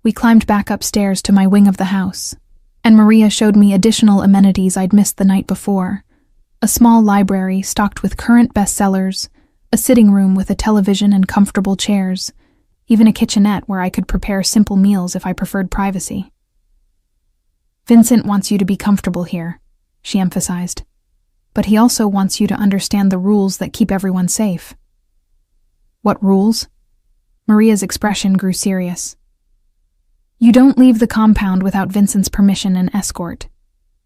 We climbed back upstairs to my wing of the house, And Maria showed me additional amenities I'd missed the night before. A small library stocked with current bestsellers, a sitting room with a television and comfortable chairs, even a kitchenette where I could prepare simple meals if I preferred privacy. "Vincent wants you to be comfortable here," she emphasized. "But he also wants you to understand the rules that keep everyone safe." "What rules?" Maria's expression grew serious. "You don't leave the compound without Vincent's permission and escort.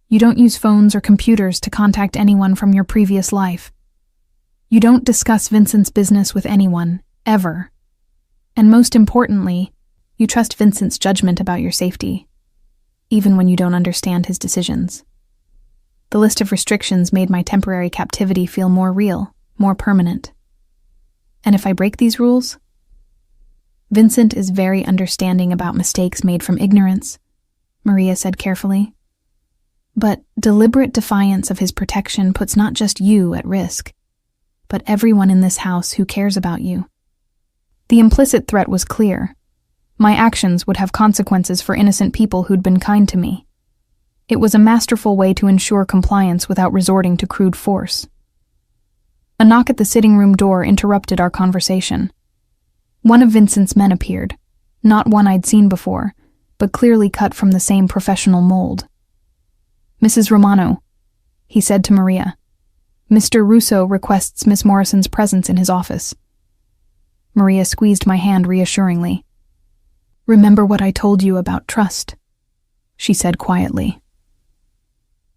You don't use phones or computers to contact anyone from your previous life. You don't discuss Vincent's business with anyone, ever. And most importantly, you trust Vincent's judgment about your safety, even when you don't understand his decisions." The list of restrictions made my temporary captivity feel more real, more permanent. "And if I break these rules?" "Vincent is very understanding about mistakes made from ignorance," Maria said carefully. "But deliberate defiance of his protection puts not just you at risk, but everyone in this house who cares about you." The implicit threat was clear. My actions would have consequences for innocent people who'd been kind to me. It was a masterful way to ensure compliance without resorting to crude force. A knock at the sitting room door interrupted our conversation. One of Vincent's men appeared, not one I'd seen before, but clearly cut from the same professional mold. "Mrs. Romano," he said to Maria. "Mr. Russo requests Miss Morrison's presence in his office." Maria squeezed my hand reassuringly. "Remember what I told you about trust," she said quietly.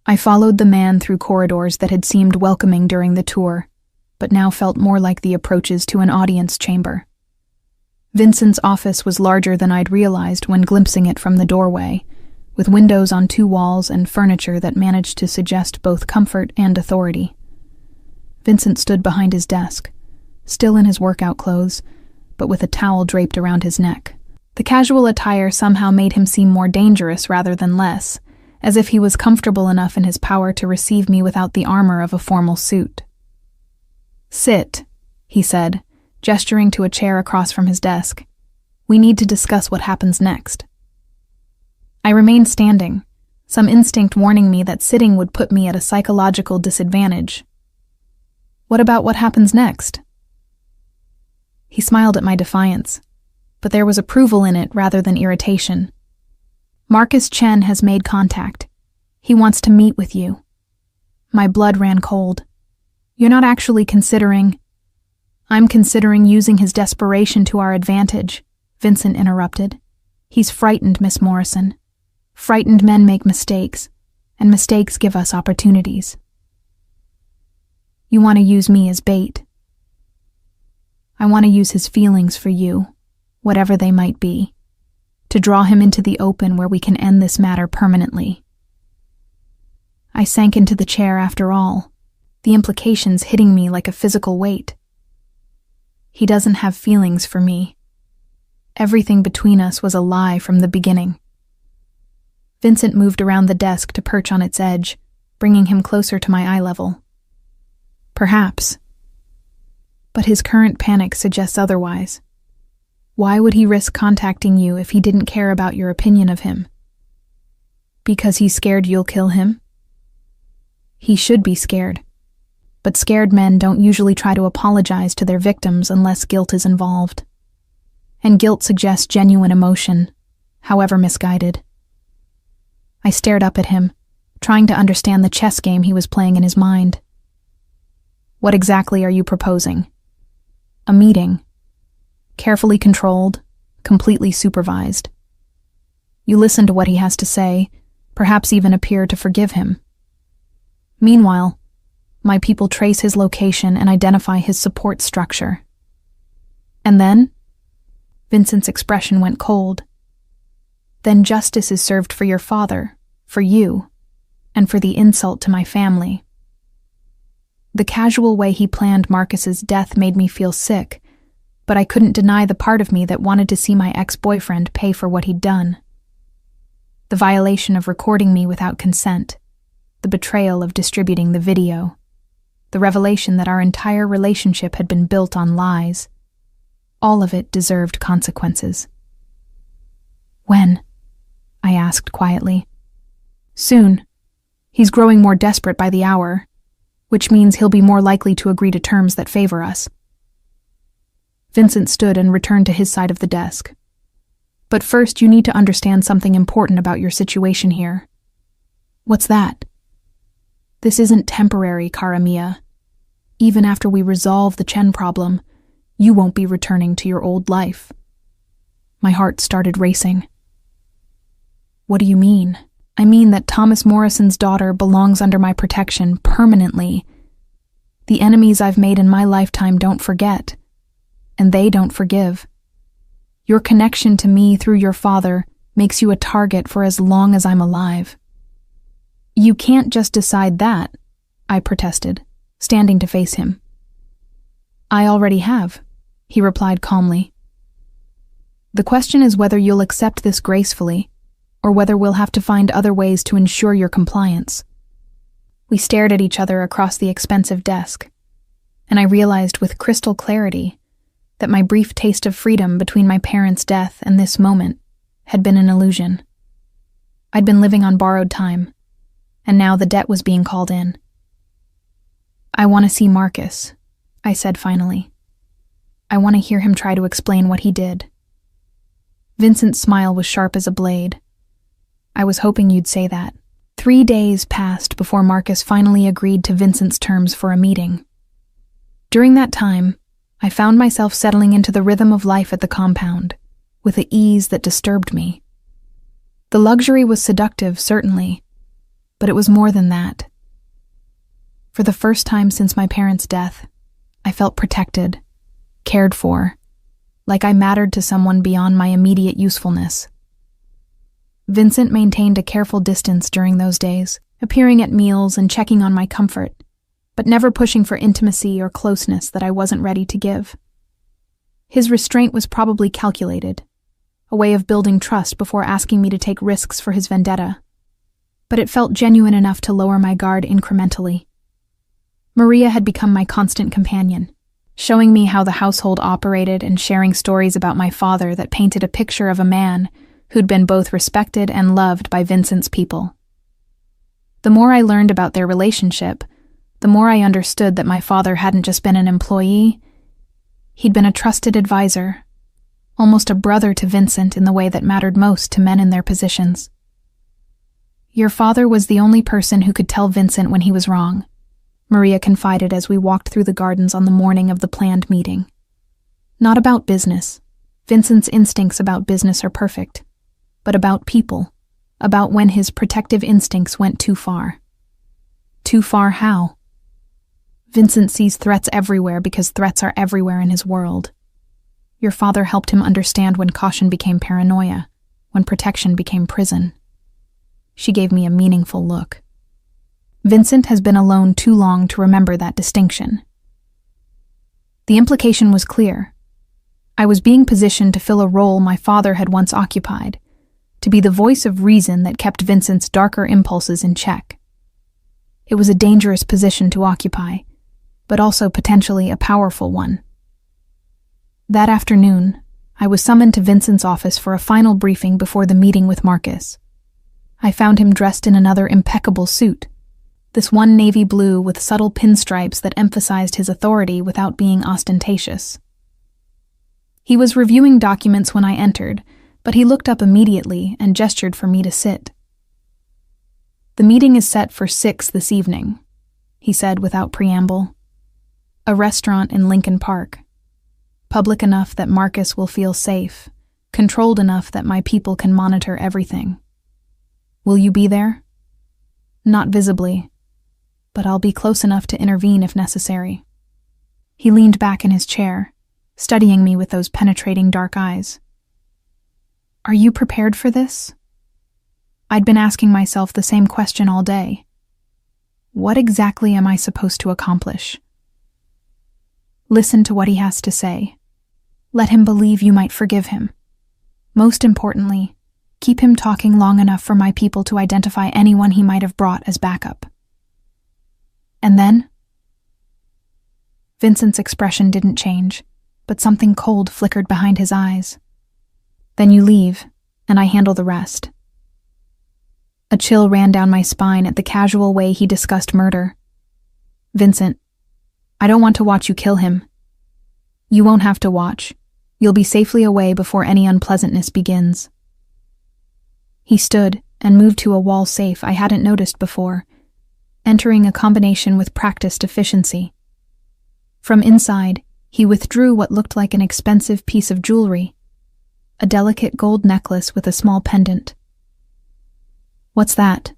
I followed the man through corridors that had seemed welcoming during the tour, but now felt more like the approaches to an audience chamber. Vincent's office was larger than I'd realized when glimpsing it from the doorway, with windows on 2 walls and furniture that managed to suggest both comfort and authority. Vincent stood behind his desk, still in his workout clothes, but with a towel draped around his neck. The casual attire somehow made him seem more dangerous rather than less, as if he was comfortable enough in his power to receive me without the armor of a formal suit. "Sit," he said, gesturing to a chair across from his desk. "We need to discuss what happens next." I remained standing, some instinct warning me that sitting would put me at a psychological disadvantage. "What about what happens next?" He smiled at my defiance, but there was approval in it rather than irritation. "Marcus Chen has made contact. He wants to meet with you." My blood ran cold. "You're not actually considering—" "I'm considering using his desperation to our advantage," Vincent interrupted. "He's frightened, Miss Morrison. Frightened men make mistakes, and mistakes give us opportunities." "You want to use me as bait?" "I want to use his feelings for you, whatever they might be, to draw him into the open where we can end this matter permanently." I sank into the chair after all, the implications hitting me like a physical weight. He doesn't have feelings for me. Everything between us was a lie from the beginning. Vincent moved around the desk to perch on its edge, bringing him closer to my eye level. "Perhaps. But his current panic suggests otherwise. Why would he risk contacting you if he didn't care about your opinion of him? Because he's scared you'll kill him? He should be scared. But scared men don't usually try to apologize to their victims unless guilt is involved. And guilt suggests genuine emotion, however misguided." I stared up at him, trying to understand the chess game he was playing in his mind. "What exactly are you proposing?" "A meeting. Carefully controlled, completely supervised. You listen to what he has to say, perhaps even appear to forgive him. Meanwhile, my people trace his location and identify his support structure. And then?" Vincent's expression went cold. "Then justice is served for your father, for you, and for the insult to my family." The casual way he planned Marcus's death made me feel sick, but I couldn't deny the part of me that wanted to see my ex-boyfriend pay for what he'd done. The violation of recording me without consent, the betrayal of distributing the video, the revelation that our entire relationship had been built on lies. All of it deserved consequences. "When?" I asked quietly. Soon. He's growing more desperate by the hour, which means he'll be more likely to agree to terms that favor us. Vincent stood and returned to his side of the desk. But first, you need to understand something important about your situation here. What's that? This isn't temporary, cara mia. Even after we resolve the Chen problem, you won't be returning to your old life. My heart started racing. What do you mean? I mean that Thomas Morrison's daughter belongs under my protection permanently. The enemies I've made in my lifetime don't forget, and they don't forgive. Your connection to me through your father makes you a target for as long as I'm alive. You can't just decide that, I protested, standing to face him. I already have, he replied calmly. The question is whether you'll accept this gracefully, or whether we'll have to find other ways to ensure your compliance. We stared at each other across the expensive desk, and I realized with crystal clarity that my brief taste of freedom between my parents' death and this moment had been an illusion. I'd been living on borrowed time, and now the debt was being called in. I want to see Marcus, I said finally. I want to hear him try to explain what he did. Vincent's smile was sharp as a blade. I was hoping you'd say that. 3 days passed before Marcus finally agreed to Vincent's terms for a meeting. During that time, I found myself settling into the rhythm of life at the compound, with an ease that disturbed me. The luxury was seductive, certainly, but it was more than that. For the first time since my parents' death, I felt protected, cared for, like I mattered to someone beyond my immediate usefulness. Vincent maintained a careful distance during those days, appearing at meals and checking on my comfort, but never pushing for intimacy or closeness that I wasn't ready to give. His restraint was probably calculated, a way of building trust before asking me to take risks for his vendetta, but it felt genuine enough to lower my guard incrementally. Maria had become my constant companion, showing me how the household operated and sharing stories about my father that painted a picture of a man who'd been both respected and loved by Vincent's people. The more I learned about their relationship, the more I understood that my father hadn't just been an employee, he'd been a trusted advisor, almost a brother to Vincent in the way that mattered most to men in their positions. Your father was the only person who could tell Vincent when he was wrong, Maria confided as we walked through the gardens on the morning of the planned meeting. Not about business. Vincent's instincts about business are perfect, but about people, about when his protective instincts went too far. Too far how? Vincent sees threats everywhere because threats are everywhere in his world. Your father helped him understand when caution became paranoia, when protection became prison. She gave me a meaningful look. Vincent has been alone too long to remember that distinction. The implication was clear. I was being positioned to fill a role my father had once occupied, to be the voice of reason that kept Vincent's darker impulses in check. It was a dangerous position to occupy, but also potentially a powerful one. That afternoon, I was summoned to Vincent's office for a final briefing before the meeting with Marcus. I found him dressed in another impeccable suit, this one navy blue with subtle pinstripes that emphasized his authority without being ostentatious. He was reviewing documents when I entered, but he looked up immediately and gestured for me to sit. The meeting is set for 6 this evening, he said without preamble. A restaurant in Lincoln Park. Public enough that Marcus will feel safe, controlled enough that my people can monitor everything. Will you be there? Not visibly, but I'll be close enough to intervene if necessary. He leaned back in his chair, studying me with those penetrating dark eyes. Are you prepared for this? I'd been asking myself the same question all day. What exactly am I supposed to accomplish? Listen to what he has to say. Let him believe you might forgive him. Most importantly, keep him talking long enough for my people to identify anyone he might have brought as backup. And then? Vincent's expression didn't change, but something cold flickered behind his eyes. Then you leave, and I handle the rest. A chill ran down my spine at the casual way he discussed murder. "Vincent, I don't want to watch you kill him." "You won't have to watch. You'll be safely away before any unpleasantness begins." He stood and moved to a wall safe I hadn't noticed before, entering a combination with practiced efficiency. From inside, he withdrew what looked like an expensive piece of jewelry, a delicate gold necklace with a small pendant. "What's that?"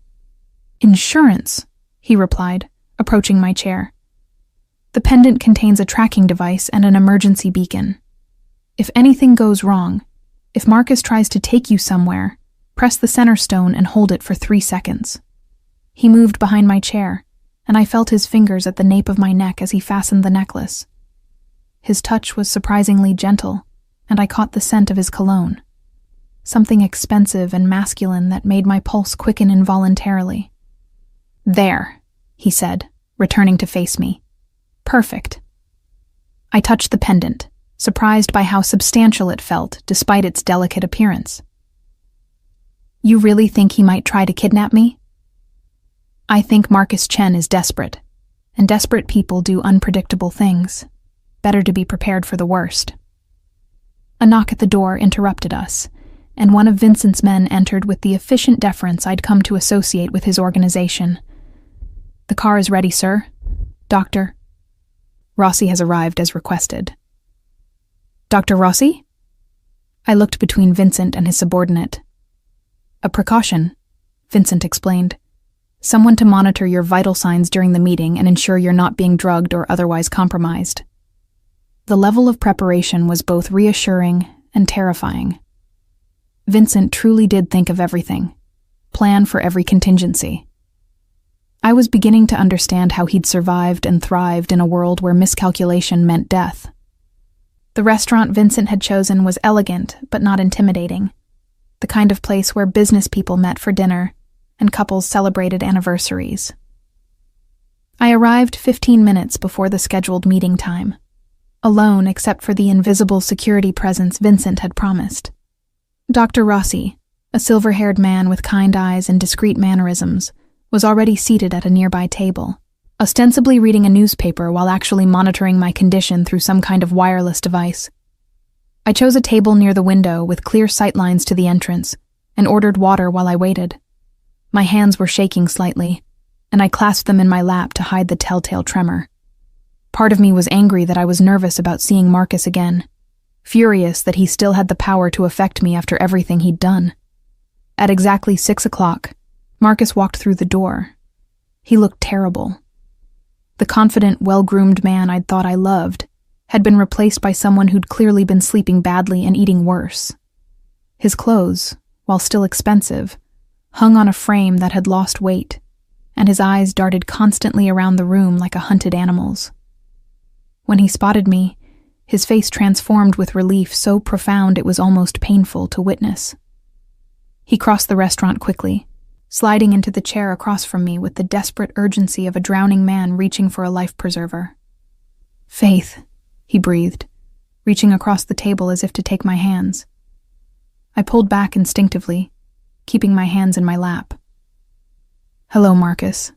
"Insurance," he replied, approaching my chair. "The pendant contains a tracking device and an emergency beacon. If anything goes wrong, if Marcus tries to take you somewhere, press the center stone and hold it for 3 seconds. He moved behind my chair, and I felt his fingers at the nape of my neck as he fastened the necklace. His touch was surprisingly gentle, and I caught the scent of his cologne. Something expensive and masculine that made my pulse quicken involuntarily. "There," he said, returning to face me. "Perfect." I touched the pendant, surprised by how substantial it felt despite its delicate appearance. "You really think he might try to kidnap me?" "I think Marcus Chen is desperate, and desperate people do unpredictable things. Better to be prepared for the worst." A knock at the door interrupted us, and one of Vincent's men entered with the efficient deference I'd come to associate with his organization. "The car is ready, sir. Doctor Rossi has arrived as requested." "Dr. Rossi?" I looked between Vincent and his subordinate. "A precaution," Vincent explained. "Someone to monitor your vital signs during the meeting and ensure you're not being drugged or otherwise compromised." The level of preparation was both reassuring and terrifying. Vincent truly did think of everything, plan for every contingency. I was beginning to understand how he'd survived and thrived in a world where miscalculation meant death. The restaurant Vincent had chosen was elegant but not intimidating, the kind of place where business people met for dinner and couples celebrated anniversaries. I arrived 15 minutes before the scheduled meeting time, alone except for the invisible security presence Vincent had promised. Dr. Rossi, a silver-haired man with kind eyes and discreet mannerisms, was already seated at a nearby table, ostensibly reading a newspaper while actually monitoring my condition through some kind of wireless device. I chose a table near the window with clear sightlines to the entrance and ordered water while I waited. My hands were shaking slightly, and I clasped them in my lap to hide the telltale tremor. Part of me was angry that I was nervous about seeing Marcus again, furious that he still had the power to affect me after everything he'd done. At exactly 6 o'clock, Marcus walked through the door. He looked terrible. The confident, well-groomed man I'd thought I loved had been replaced by someone who'd clearly been sleeping badly and eating worse. His clothes, while still expensive, hung on a frame that had lost weight, and his eyes darted constantly around the room like a hunted animal's. When he spotted me, his face transformed with relief so profound it was almost painful to witness. He crossed the restaurant quickly, sliding into the chair across from me with the desperate urgency of a drowning man reaching for a life preserver. "Faith," he breathed, reaching across the table as if to take my hands. I pulled back instinctively, keeping my hands in my lap. "Hello, Marcus."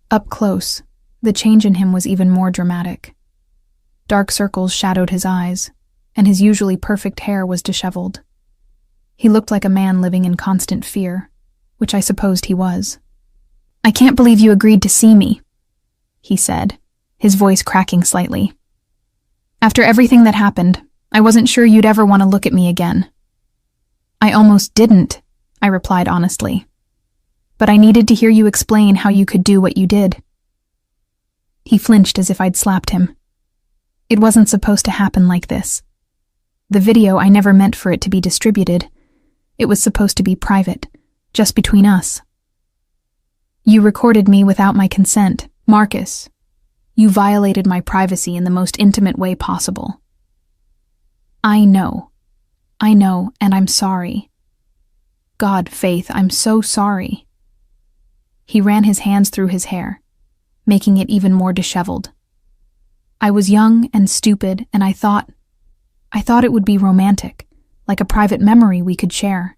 Up close, the change in him was even more dramatic. Dark circles shadowed his eyes, and his usually perfect hair was disheveled. He looked like a man living in constant fear, which I supposed he was. "I can't believe you agreed to see me," he said, his voice cracking slightly. "After everything that happened, I wasn't sure you'd ever want to look at me again." "I almost didn't," I replied honestly. "But I needed to hear you explain how you could do what you did." He flinched as if I'd slapped him. "It wasn't supposed to happen like this. The video, I never meant for it to be distributed. It was supposed to be private, just between us. You recorded me without my consent, Marcus. You violated my privacy in the most intimate way possible." I know, and I'm sorry. God, Faith, I'm so sorry." He ran his hands through his hair, making it even more disheveled. "I was young and stupid, and I thought it would be romantic, like a private memory we could share."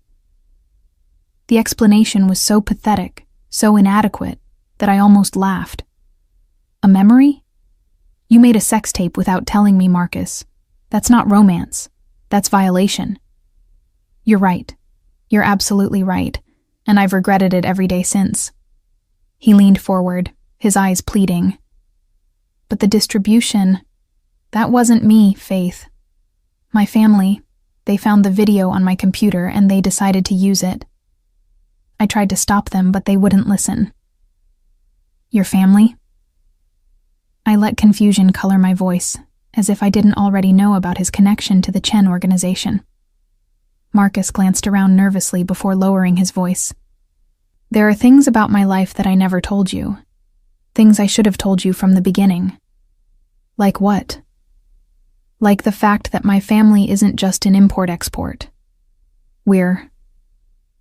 The explanation was so pathetic, so inadequate, that I almost laughed. A memory? You made a sex tape without telling me, Marcus. That's not romance. That's violation. You're right. You're absolutely right, and I've regretted it every day since. He leaned forward, his eyes pleading. But the distribution, that wasn't me, Faith. My family, they found the video on my computer and they decided to use it. I tried to stop them, but they wouldn't listen. Your family? I let confusion color my voice, as if I didn't already know about his connection to the Chen organization. Marcus glanced around nervously before lowering his voice. There are things about my life that I never told you. Things I should have told you from the beginning. Like what? Like the fact that my family isn't just an import-export. We're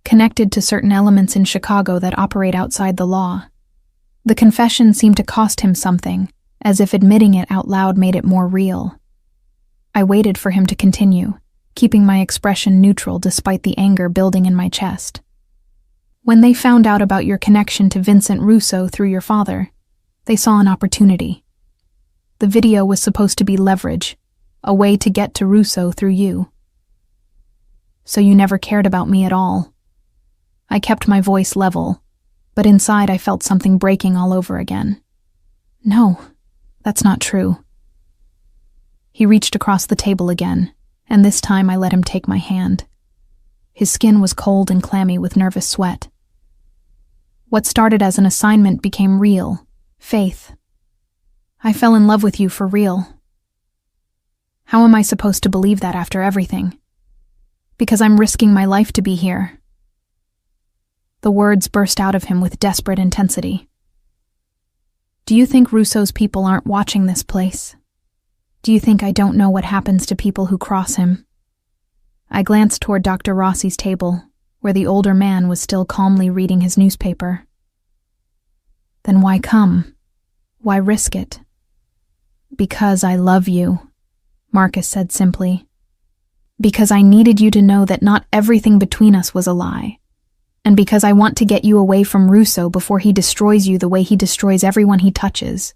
connected to certain elements in Chicago that operate outside the law. The confession seemed to cost him something, as if admitting it out loud made it more real. I waited for him to continue, keeping my expression neutral despite the anger building in my chest. When they found out about your connection to Vincent Russo through your father, they saw an opportunity. The video was supposed to be leverage, a way to get to Russo through you. So you never cared about me at all. I kept my voice level, but inside I felt something breaking all over again. No, that's not true. He reached across the table again, and this time I let him take my hand. His skin was cold and clammy with nervous sweat. What started as an assignment became real, Faith. I fell in love with you for real. How am I supposed to believe that after everything? Because I'm risking my life to be here. The words burst out of him with desperate intensity. Do you think Russo's people aren't watching this place? Do you think I don't know what happens to people who cross him? I glanced toward Dr. Rossi's table, where the older man was still calmly reading his newspaper. Then why come? Why risk it? Because I love you, Marcus said simply. Because I needed you to know that not everything between us was a lie. And because I want to get you away from Russo before he destroys you the way he destroys everyone he touches.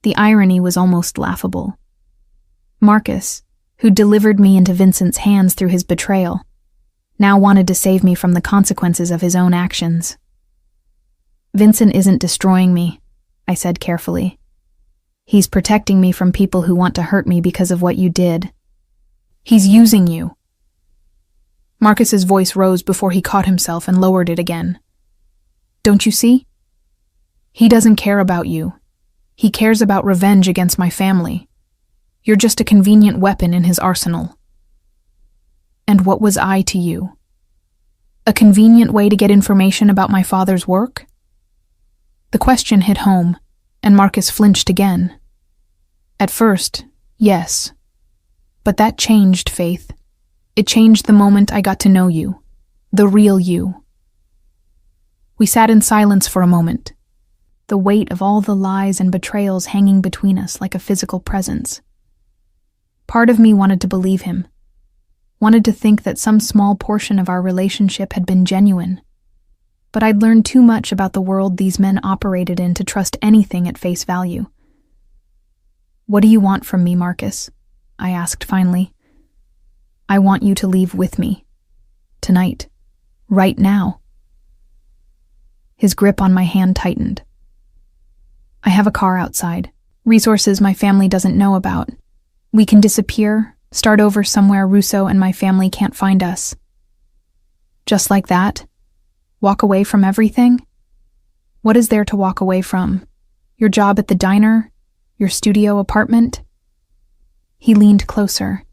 The irony was almost laughable. Marcus, who delivered me into Vincent's hands through his betrayal, now wanted to save me from the consequences of his own actions. Vincent isn't destroying me, I said carefully. He's protecting me from people who want to hurt me because of what you did. He's using you. Marcus's voice rose before he caught himself and lowered it again. Don't you see? He doesn't care about you. He cares about revenge against my family. You're just a convenient weapon in his arsenal. And what was I to you? A convenient way to get information about my father's work? The question hit home, and Marcus flinched again. At first, yes. But that changed, Faith. It changed the moment I got to know you, the real you. We sat in silence for a moment, the weight of all the lies and betrayals hanging between us like a physical presence. Part of me wanted to believe him, wanted to think that some small portion of our relationship had been genuine. But I'd learned too much about the world these men operated in to trust anything at face value. What do you want from me, Marcus? I asked finally. I want you to leave with me. Tonight. Right now. His grip on my hand tightened. I have a car outside. Resources my family doesn't know about. We can disappear, start over somewhere Russo and my family can't find us. Just like that? Walk away from everything? What is there to walk away from? Your job at the diner? Your studio apartment? He leaned closer,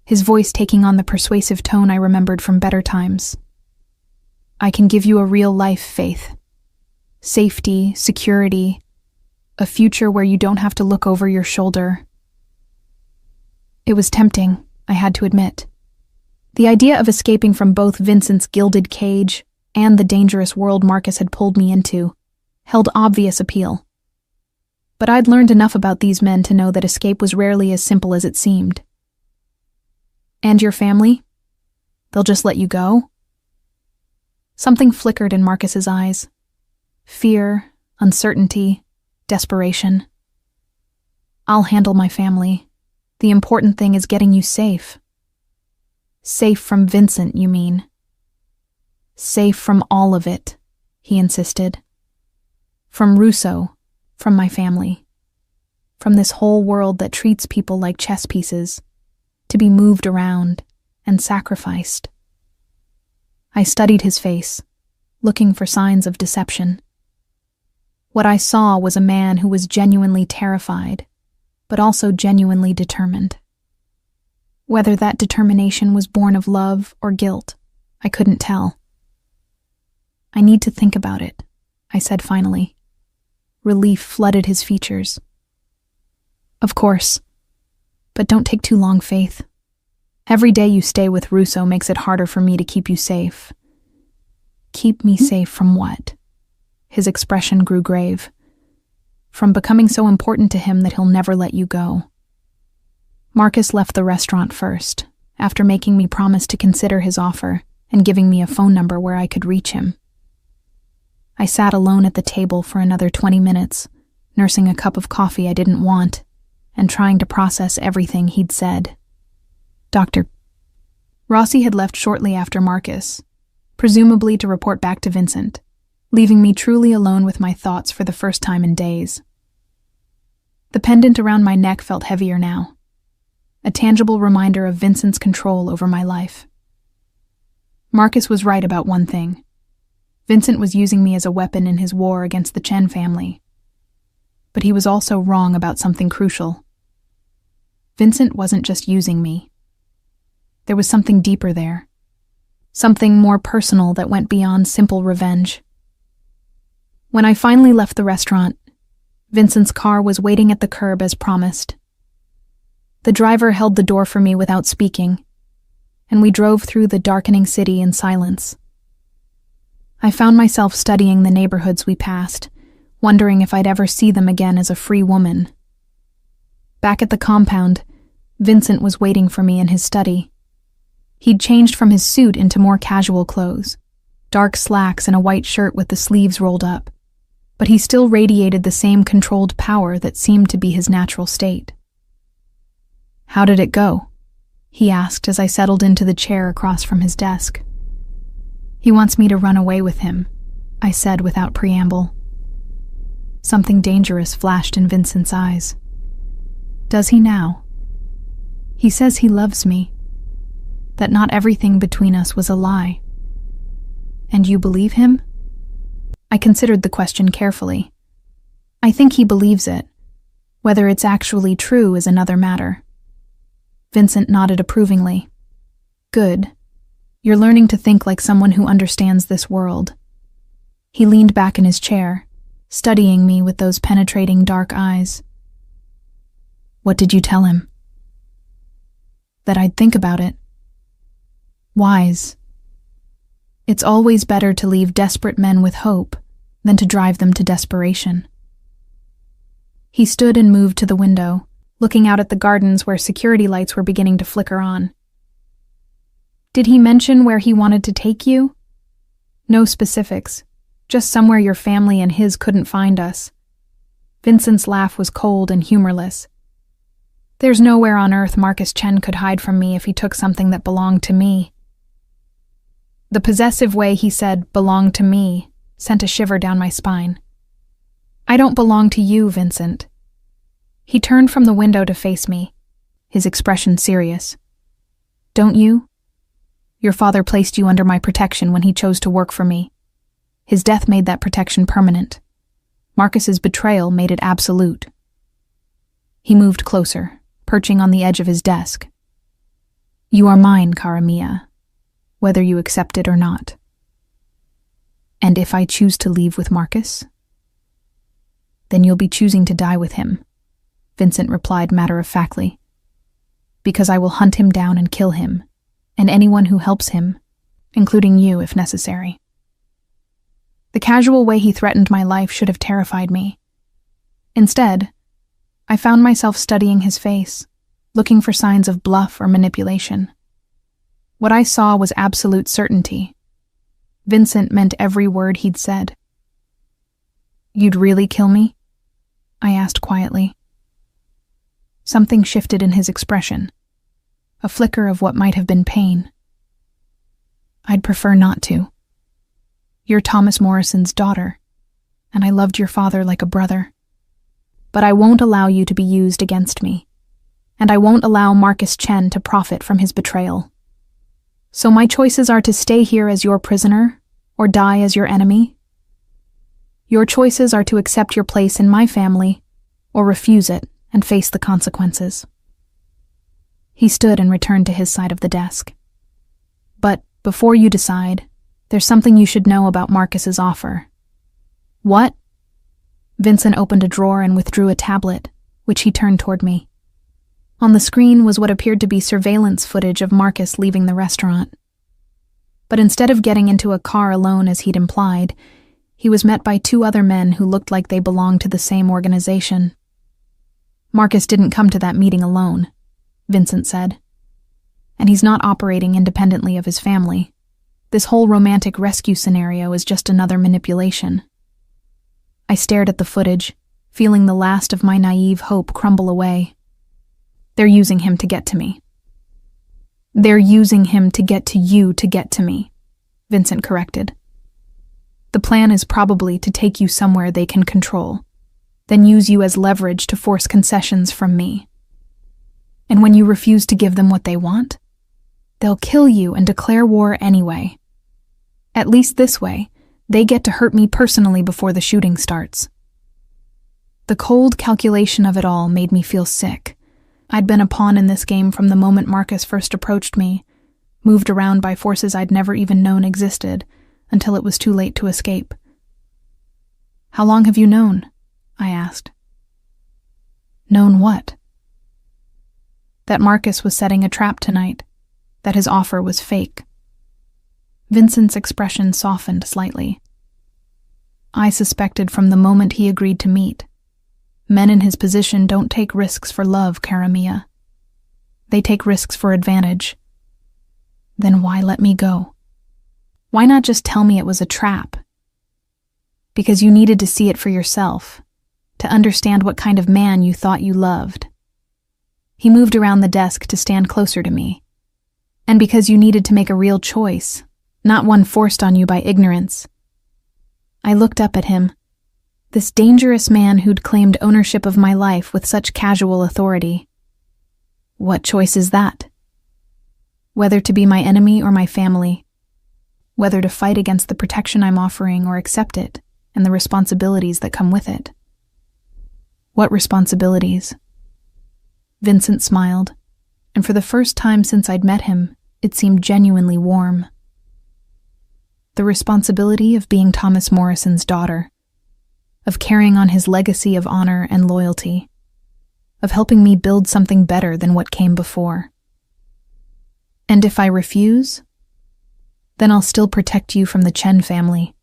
his voice taking on the persuasive tone I remembered from better times. I can give you a real life, Faith. Safety, security, a future where you don't have to look over your shoulder. It was tempting, I had to admit. The idea of escaping from both Vincent's gilded cage and the dangerous world Marcus had pulled me into held obvious appeal. But I'd learned enough about these men to know that escape was rarely as simple as it seemed. And your family? They'll just let you go? Something flickered in Marcus's eyes. Fear, uncertainty, desperation. I'll handle my family. The important thing is getting you safe. Safe from Vincent, you mean? Safe from all of it, he insisted. From Russo, from my family. From this whole world that treats people like chess pieces, to be moved around and sacrificed. I studied his face, looking for signs of deception. What I saw was a man who was genuinely terrified, but also genuinely determined. Whether that determination was born of love or guilt, I couldn't tell. I need to think about it, I said finally. Relief flooded his features. Of course. But don't take too long, Faith. Every day you stay with Russo makes it harder for me to keep you safe. Keep me safe from what? His expression grew grave. From becoming so important to him that he'll never let you go. Marcus left the restaurant first, after making me promise to consider his offer and giving me a phone number where I could reach him. I sat alone at the table for another 20 minutes, nursing a cup of coffee I didn't want, and trying to process everything he'd said. Dr. Rossi had left shortly after Marcus, presumably to report back to Vincent, leaving me truly alone with my thoughts for the first time in days. The pendant around my neck felt heavier now, a tangible reminder of Vincent's control over my life. Marcus was right about one thing. Vincent was using me as a weapon in his war against the Chen family. But he was also wrong about something crucial. Vincent wasn't just using me. There was something deeper there. Something more personal that went beyond simple revenge. When I finally left the restaurant, Vincent's car was waiting at the curb as promised. The driver held the door for me without speaking, and we drove through the darkening city in silence. I found myself studying the neighborhoods we passed, wondering if I'd ever see them again as a free woman. Back at the compound, Vincent was waiting for me in his study. He'd changed from his suit into more casual clothes, dark slacks and a white shirt with the sleeves rolled up, but he still radiated the same controlled power that seemed to be his natural state. "How did it go?" he asked as I settled into the chair across from his desk. "He wants me to run away with him," I said without preamble. Something dangerous flashed in Vincent's eyes. "Does he now?" "He says he loves me, that not everything between us was a lie." "And you believe him?" I considered the question carefully. "I think he believes it. Whether it's actually true is another matter." Vincent nodded approvingly. "Good. You're learning to think like someone who understands this world." He leaned back in his chair, studying me with those penetrating dark eyes. "What did you tell him?" "That I'd think about it." "Wise. It's always better to leave desperate men with hope than to drive them to desperation." He stood and moved to the window, looking out at the gardens where security lights were beginning to flicker on. "Did he mention where he wanted to take you?" "No specifics, just somewhere your family and his couldn't find us." Vincent's laugh was cold and humorless. "There's nowhere on earth Marcus Chen could hide from me if he took something that belonged to me." The possessive way he said "belong to me" sent a shiver down my spine. "I don't belong to you, Vincent." He turned from the window to face me, his expression serious. "Don't you? Your father placed you under my protection when he chose to work for me. His death made that protection permanent. Marcus's betrayal made it absolute." He moved closer, perching on the edge of his desk. "You are mine, cara mia, whether you accept it or not." "And if I choose to leave with Marcus?" "Then you'll be choosing to die with him," Vincent replied matter-of-factly. "Because I will hunt him down and kill him, and anyone who helps him, including you if necessary." The casual way he threatened my life should have terrified me. Instead, I found myself studying his face, looking for signs of bluff or manipulation. What I saw was absolute certainty. Vincent meant every word he'd said. "You'd really kill me?" I asked quietly. Something shifted in his expression, a flicker of what might have been pain. "I'd prefer not to. You're Thomas Morrison's daughter, and I loved your father like a brother. But I won't allow you to be used against me, and I won't allow Marcus Chen to profit from his betrayal. So my choices are to stay here as your prisoner or die as your enemy. Your choices are to accept your place in my family or refuse it and face the consequences." He stood and returned to his side of the desk. "But before you decide, there's something you should know about Marcus's offer." "What?" Vincent opened a drawer and withdrew a tablet, which he turned toward me. On the screen was what appeared to be surveillance footage of Marcus leaving the restaurant. But instead of getting into a car alone as he'd implied, he was met by 2 other men who looked like they belonged to the same organization. "Marcus didn't come to that meeting alone," Vincent said. "And he's not operating independently of his family. This whole romantic rescue scenario is just another manipulation." I stared at the footage, feeling the last of my naive hope crumble away. "They're using him to get to me." "They're using him to get to you to get to me," Vincent corrected. "The plan is probably to take you somewhere they can control, then use you as leverage to force concessions from me. And when you refuse to give them what they want, they'll kill you and declare war anyway. At least this way, they get to hurt me personally before the shooting starts." The cold calculation of it all made me feel sick. I'd been a pawn in this game from the moment Marcus first approached me, moved around by forces I'd never even known existed, until it was too late to escape. "How long have you known?" I asked. "Known what?" "That Marcus was setting a trap tonight, that his offer was fake." Vincent's expression softened slightly. "I suspected from the moment he agreed to meet. Men in his position don't take risks for love, Karamia. They take risks for advantage. Then why let me go? Why not just tell me it was a trap? Because you needed to see it for yourself, to understand what kind of man you thought you loved." He moved around the desk to stand closer to me. "And because you needed to make a real choice, not one forced on you by ignorance." I looked up at him, this dangerous man who'd claimed ownership of my life with such casual authority. "What choice is that? Whether to be my enemy or my family, whether to fight against the protection I'm offering or accept it and the responsibilities that come with it." "What responsibilities?" Vincent smiled, and for the first time since I'd met him, it seemed genuinely warm. "The responsibility of being Thomas Morrison's daughter, of carrying on his legacy of honor and loyalty, of helping me build something better than what came before. And if I refuse, then I'll still protect you from the Chen family,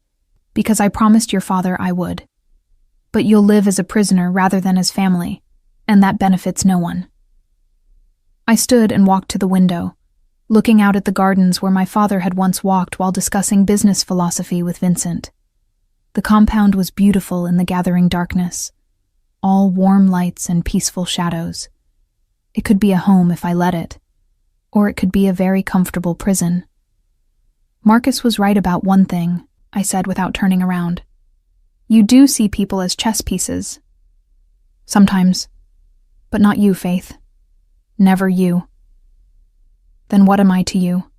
because I promised your father I would. But you'll live as a prisoner rather than as family, and that benefits no one." I stood and walked to the window, looking out at the gardens where my father had once walked while discussing business philosophy with Vincent. The compound was beautiful in the gathering darkness, all warm lights and peaceful shadows. It could be a home if I let it, or it could be a very comfortable prison. "Marcus was right about one thing," I said without turning around. "You do see people as chess pieces." "Sometimes, but not you, Faith. Never you." "Then what am I to you?"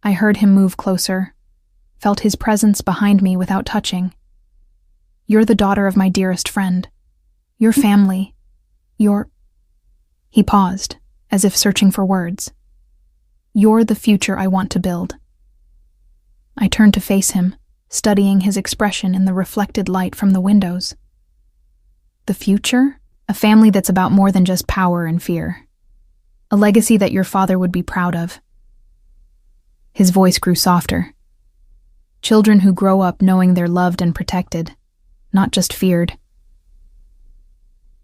I heard him move closer, felt his presence behind me without touching. "You're the daughter of my dearest friend. Your family. You're—" He paused, as if searching for words. "You're the future I want to build." I turned to face him, studying his expression in the reflected light from the windows. "The future? A family that's about more than just power and fear. A legacy that your father would be proud of." His voice grew softer. "Children who grow up knowing they're loved and protected, not just feared."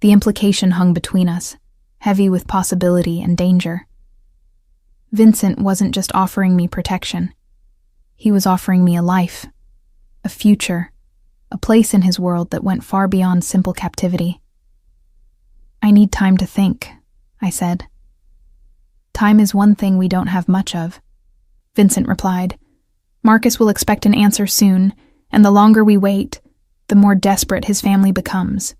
The implication hung between us, heavy with possibility and danger. Vincent wasn't just offering me protection. He was offering me a life, a future, a place in his world that went far beyond simple captivity. "I need time to think," I said. "Time is one thing we don't have much of," Vincent replied. "Marcus will expect an answer soon, and the longer we wait, the more desperate his family becomes."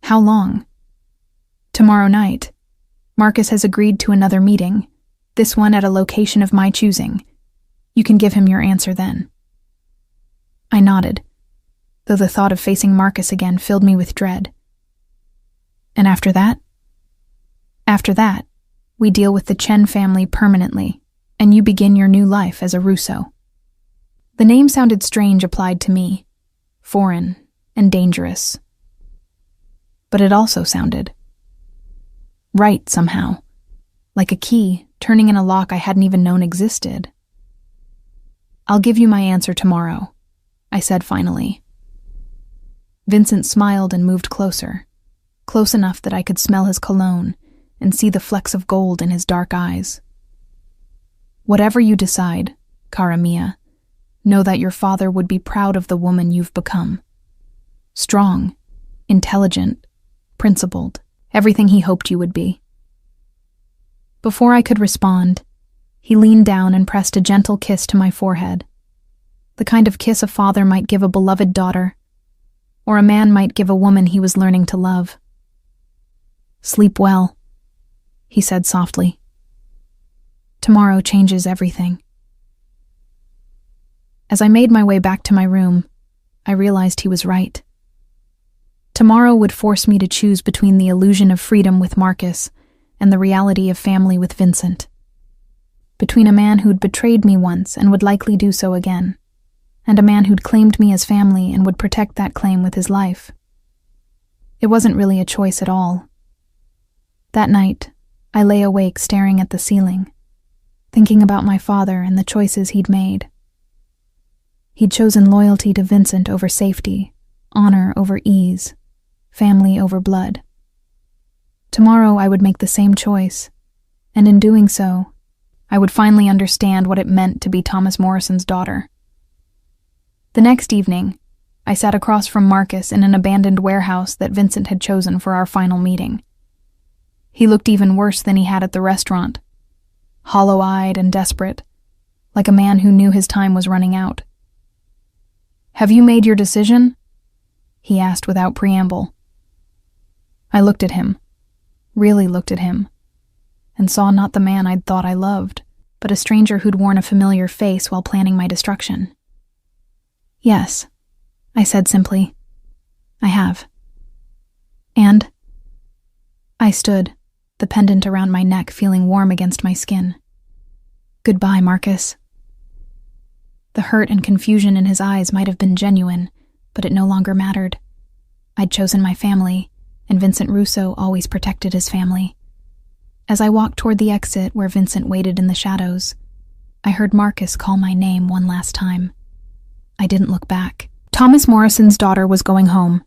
"How long?" "Tomorrow night. Marcus has agreed to another meeting, this one at a location of my choosing. You can give him your answer then." I nodded, though the thought of facing Marcus again filled me with dread. "And after that?" "After that, we deal with the Chen family permanently, and you begin your new life as a Russo." The name sounded strange applied to me, foreign and dangerous. But it also sounded right somehow, like a key turning in a lock I hadn't even known existed. "I'll give you my answer tomorrow," I said finally. Vincent smiled and moved closer, close enough that I could smell his cologne and see the flecks of gold in his dark eyes. "Whatever you decide, cara mia, know that your father would be proud of the woman you've become. Strong, intelligent, principled, everything he hoped you would be." Before I could respond, he leaned down and pressed a gentle kiss to my forehead, the kind of kiss a father might give a beloved daughter, or a man might give a woman he was learning to love. "Sleep well," he said softly. "Tomorrow changes everything." As I made my way back to my room, I realized he was right. Tomorrow would force me to choose between the illusion of freedom with Marcus and the reality of family with Vincent. Between a man who'd betrayed me once and would likely do so again, and a man who'd claimed me as family and would protect that claim with his life. It wasn't really a choice at all. That night, I lay awake staring at the ceiling, thinking about my father and the choices he'd made. He'd chosen loyalty to Vincent over safety, honor over ease, family over blood. Tomorrow I would make the same choice, and in doing so, I would finally understand what it meant to be Thomas Morrison's daughter. The next evening, I sat across from Marcus in an abandoned warehouse that Vincent had chosen for our final meeting. He looked even worse than he had at the restaurant, hollow-eyed and desperate, like a man who knew his time was running out. "Have you made your decision?" he asked without preamble. I looked at him, really looked at him, and saw not the man I'd thought I loved, but a stranger who'd worn a familiar face while planning my destruction. "Yes," I said simply. "I have." "And?" I stood, the pendant around my neck feeling warm against my skin. "Goodbye, Marcus." The hurt and confusion in his eyes might have been genuine, but it no longer mattered. I'd chosen my family, and Vincent Russo always protected his family. As I walked toward the exit where Vincent waited in the shadows, I heard Marcus call my name one last time. I didn't look back. Thomas Morrison's daughter was going home,